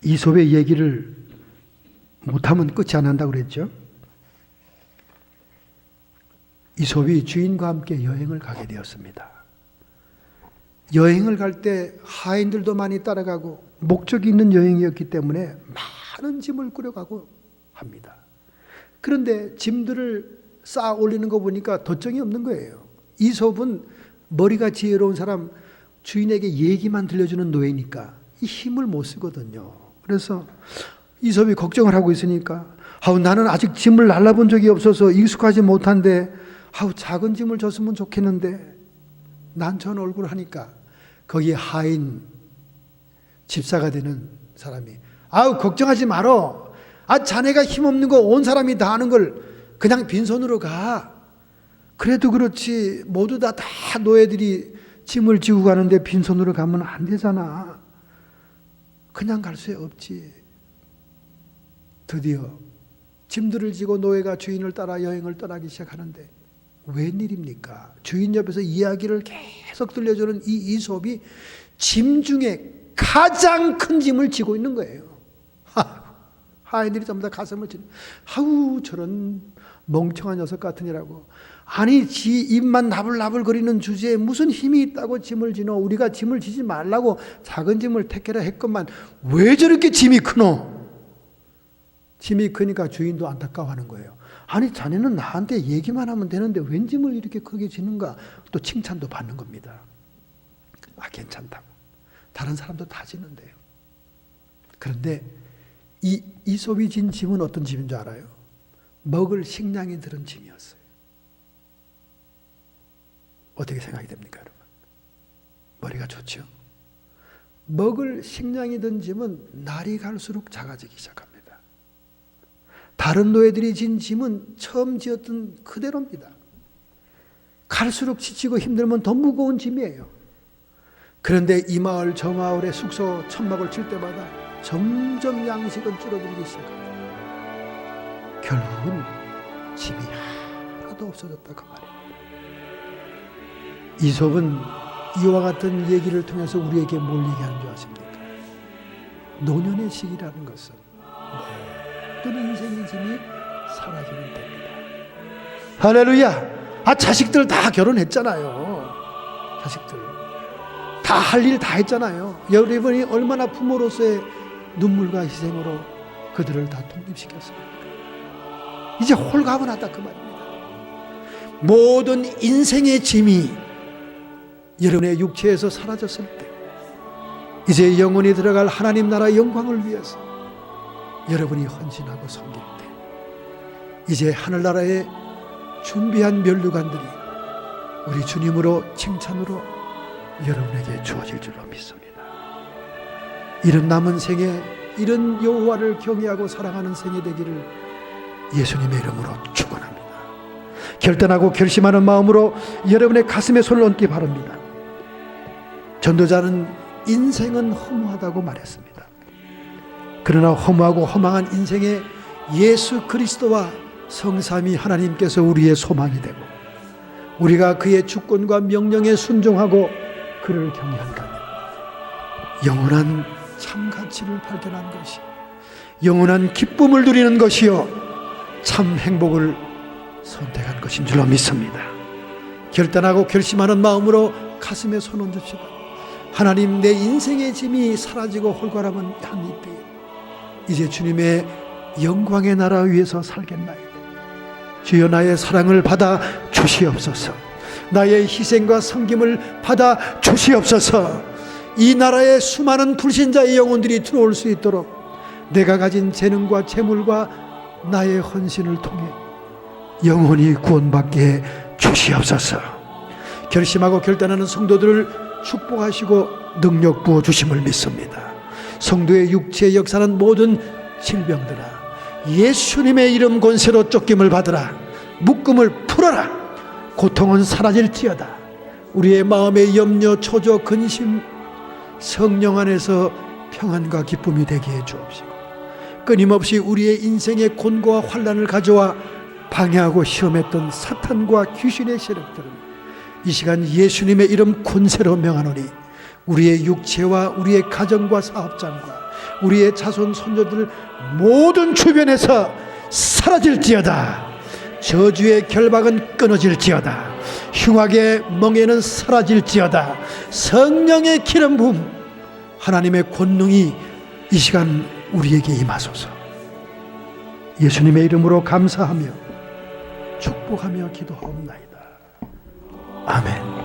이솝의 얘기를 못하면 끝이 안 난다고 그랬죠. 이솝이 주인과 함께 여행을 가게 되었습니다. 여행을 갈 때 하인들도 많이 따라가고 목적이 있는 여행이었기 때문에 많은 짐을 꾸려가고 합니다. 그런데 짐들을 쌓아 올리는 거 보니까 덧정이 없는 거예요. 이솝은 머리가 지혜로운 사람, 주인에게 얘기만 들려주는 노예니까 이 힘을 못 쓰거든요. 그래서 이솝이 걱정을 하고 있으니까 나는 아직 짐을 날라본 적이 없어서 익숙하지 못한데 작은 짐을 줬으면 좋겠는데 난처한 얼굴을 하니까 거기에 하인 집사가 되는 사람이 걱정하지 말어. 자네가 힘없는 거 온 사람이 다 하는 걸 그냥 빈손으로 가. 그래도 그렇지 모두 다 노예들이 짐을 지고 가는데 빈손으로 가면 안 되잖아. 그냥 갈 수 없지. 드디어 짐들을 지고 노예가 주인을 따라 여행을 떠나기 시작하는데 웬일입니까? 주인 옆에서 이야기를 계속 들려주는 이 이솝이 짐 중에 가장 큰 짐을 지고 있는 거예요. 하인들이 전부 다 가슴을 치는 저런 멍청한 녀석 같으니라고. 아니 지 입만 나불나불 거리는 주제에 무슨 힘이 있다고 짐을 지노. 우리가 짐을 지지 말라고 작은 짐을 택해라 했건만 왜 저렇게 짐이 크노. 짐이 크니까 주인도 안타까워하는 거예요. 아니 자네는 나한테 얘기만 하면 되는데 웬 짐을 이렇게 크게 지는가. 또 칭찬도 받는 겁니다. 괜찮다고. 다른 사람도 다 지는데요. 그런데 이 이솝이 진 짐은 어떤 짐인 줄 알아요? 먹을 식량이 들은 짐이었어요. 어떻게 생각이 됩니까, 여러분? 머리가 좋죠? 먹을 식량이 던지면 날이 갈수록 작아지기 시작합니다. 다른 노예들이 진 짐은 처음 지었던 그대로입니다. 갈수록 지치고 힘들면 더 무거운 짐이에요. 그런데 이 마을 저 마을의 숙소 천막을 칠 때마다 점점 양식은 줄어들기 시작합니다. 결국은 짐이 하나도 없어졌다 그 말이에요. 이솝은 이와 같은 얘기를 통해서 우리에게 뭘 얘기하는 줄 아십니까? 노년의 시기라는 것은 모든 인생의 짐이 사라지는 때입니다. 할렐루야! 자식들 다 결혼했잖아요. 자식들 다 할 일 다 했잖아요. 여러분이 얼마나 부모로서의 눈물과 희생으로 그들을 다 독립시켰습니까? 이제 홀가분하다 그 말입니다. 모든 인생의 짐이 여러분의 육체에서 사라졌을 때, 이제 영원히 들어갈 하나님 나라의 영광을 위해서 여러분이 헌신하고 섬길 때, 이제 하늘나라에 준비한 면류관들이 우리 주님으로 칭찬으로 여러분에게 주어질 줄로 믿습니다. 이런 남은 생에 이런 여호와를 경외하고 사랑하는 생이 되기를 예수님의 이름으로 축원합니다. 결단하고 결심하는 마음으로 여러분의 가슴에 손을 얹기 바랍니다. 전도자는 인생은 허무하다고 말했습니다. 그러나 허무하고 허망한 인생에 예수 그리스도와 성삼위 하나님께서 우리의 소망이 되고, 우리가 그의 주권과 명령에 순종하고 그를 경외한다면 영원한 참 가치를 발견한 것이, 영원한 기쁨을 누리는 것이요 참 행복을 선택한 것인 줄로 믿습니다. 결단하고 결심하는 마음으로 가슴에 손 얹읍시다. 하나님, 내 인생의 짐이 사라지고 홀가람은 한 이때에 이제 주님의 영광의 나라 위에서 살겠나이다. 주여, 나의 사랑을 받아 주시옵소서. 나의 희생과 섬김을 받아 주시옵소서. 이 나라에 수많은 불신자의 영혼들이 들어올 수 있도록 내가 가진 재능과 재물과 나의 헌신을 통해 영혼이 구원받게 주시옵소서. 결심하고 결단하는 성도들을 축복하시고 능력 부어 주심을 믿습니다. 성도의 육체에 역사하는 모든 질병들아, 예수님의 이름 권세로 쫓김을 받으라. 묶음을 풀어라. 고통은 사라질지어다. 우리의 마음의 염려, 초조, 근심, 성령 안에서 평안과 기쁨이 되게 해 주옵시고, 끊임없이 우리의 인생의 곤고와 환난을 가져와 방해하고 시험했던 사탄과 귀신의 세력들은 이 시간 예수님의 이름 권세로 명하노니 우리의 육체와 우리의 가정과 사업장과 우리의 자손 손녀들 모든 주변에서 사라질지어다. 저주의 결박은 끊어질지어다. 흉악의 멍에는 사라질지어다. 성령의 기름 부음, 하나님의 권능이 이 시간 우리에게 임하소서. 예수님의 이름으로 감사하며 축복하며 기도하옵나이다. 아멘.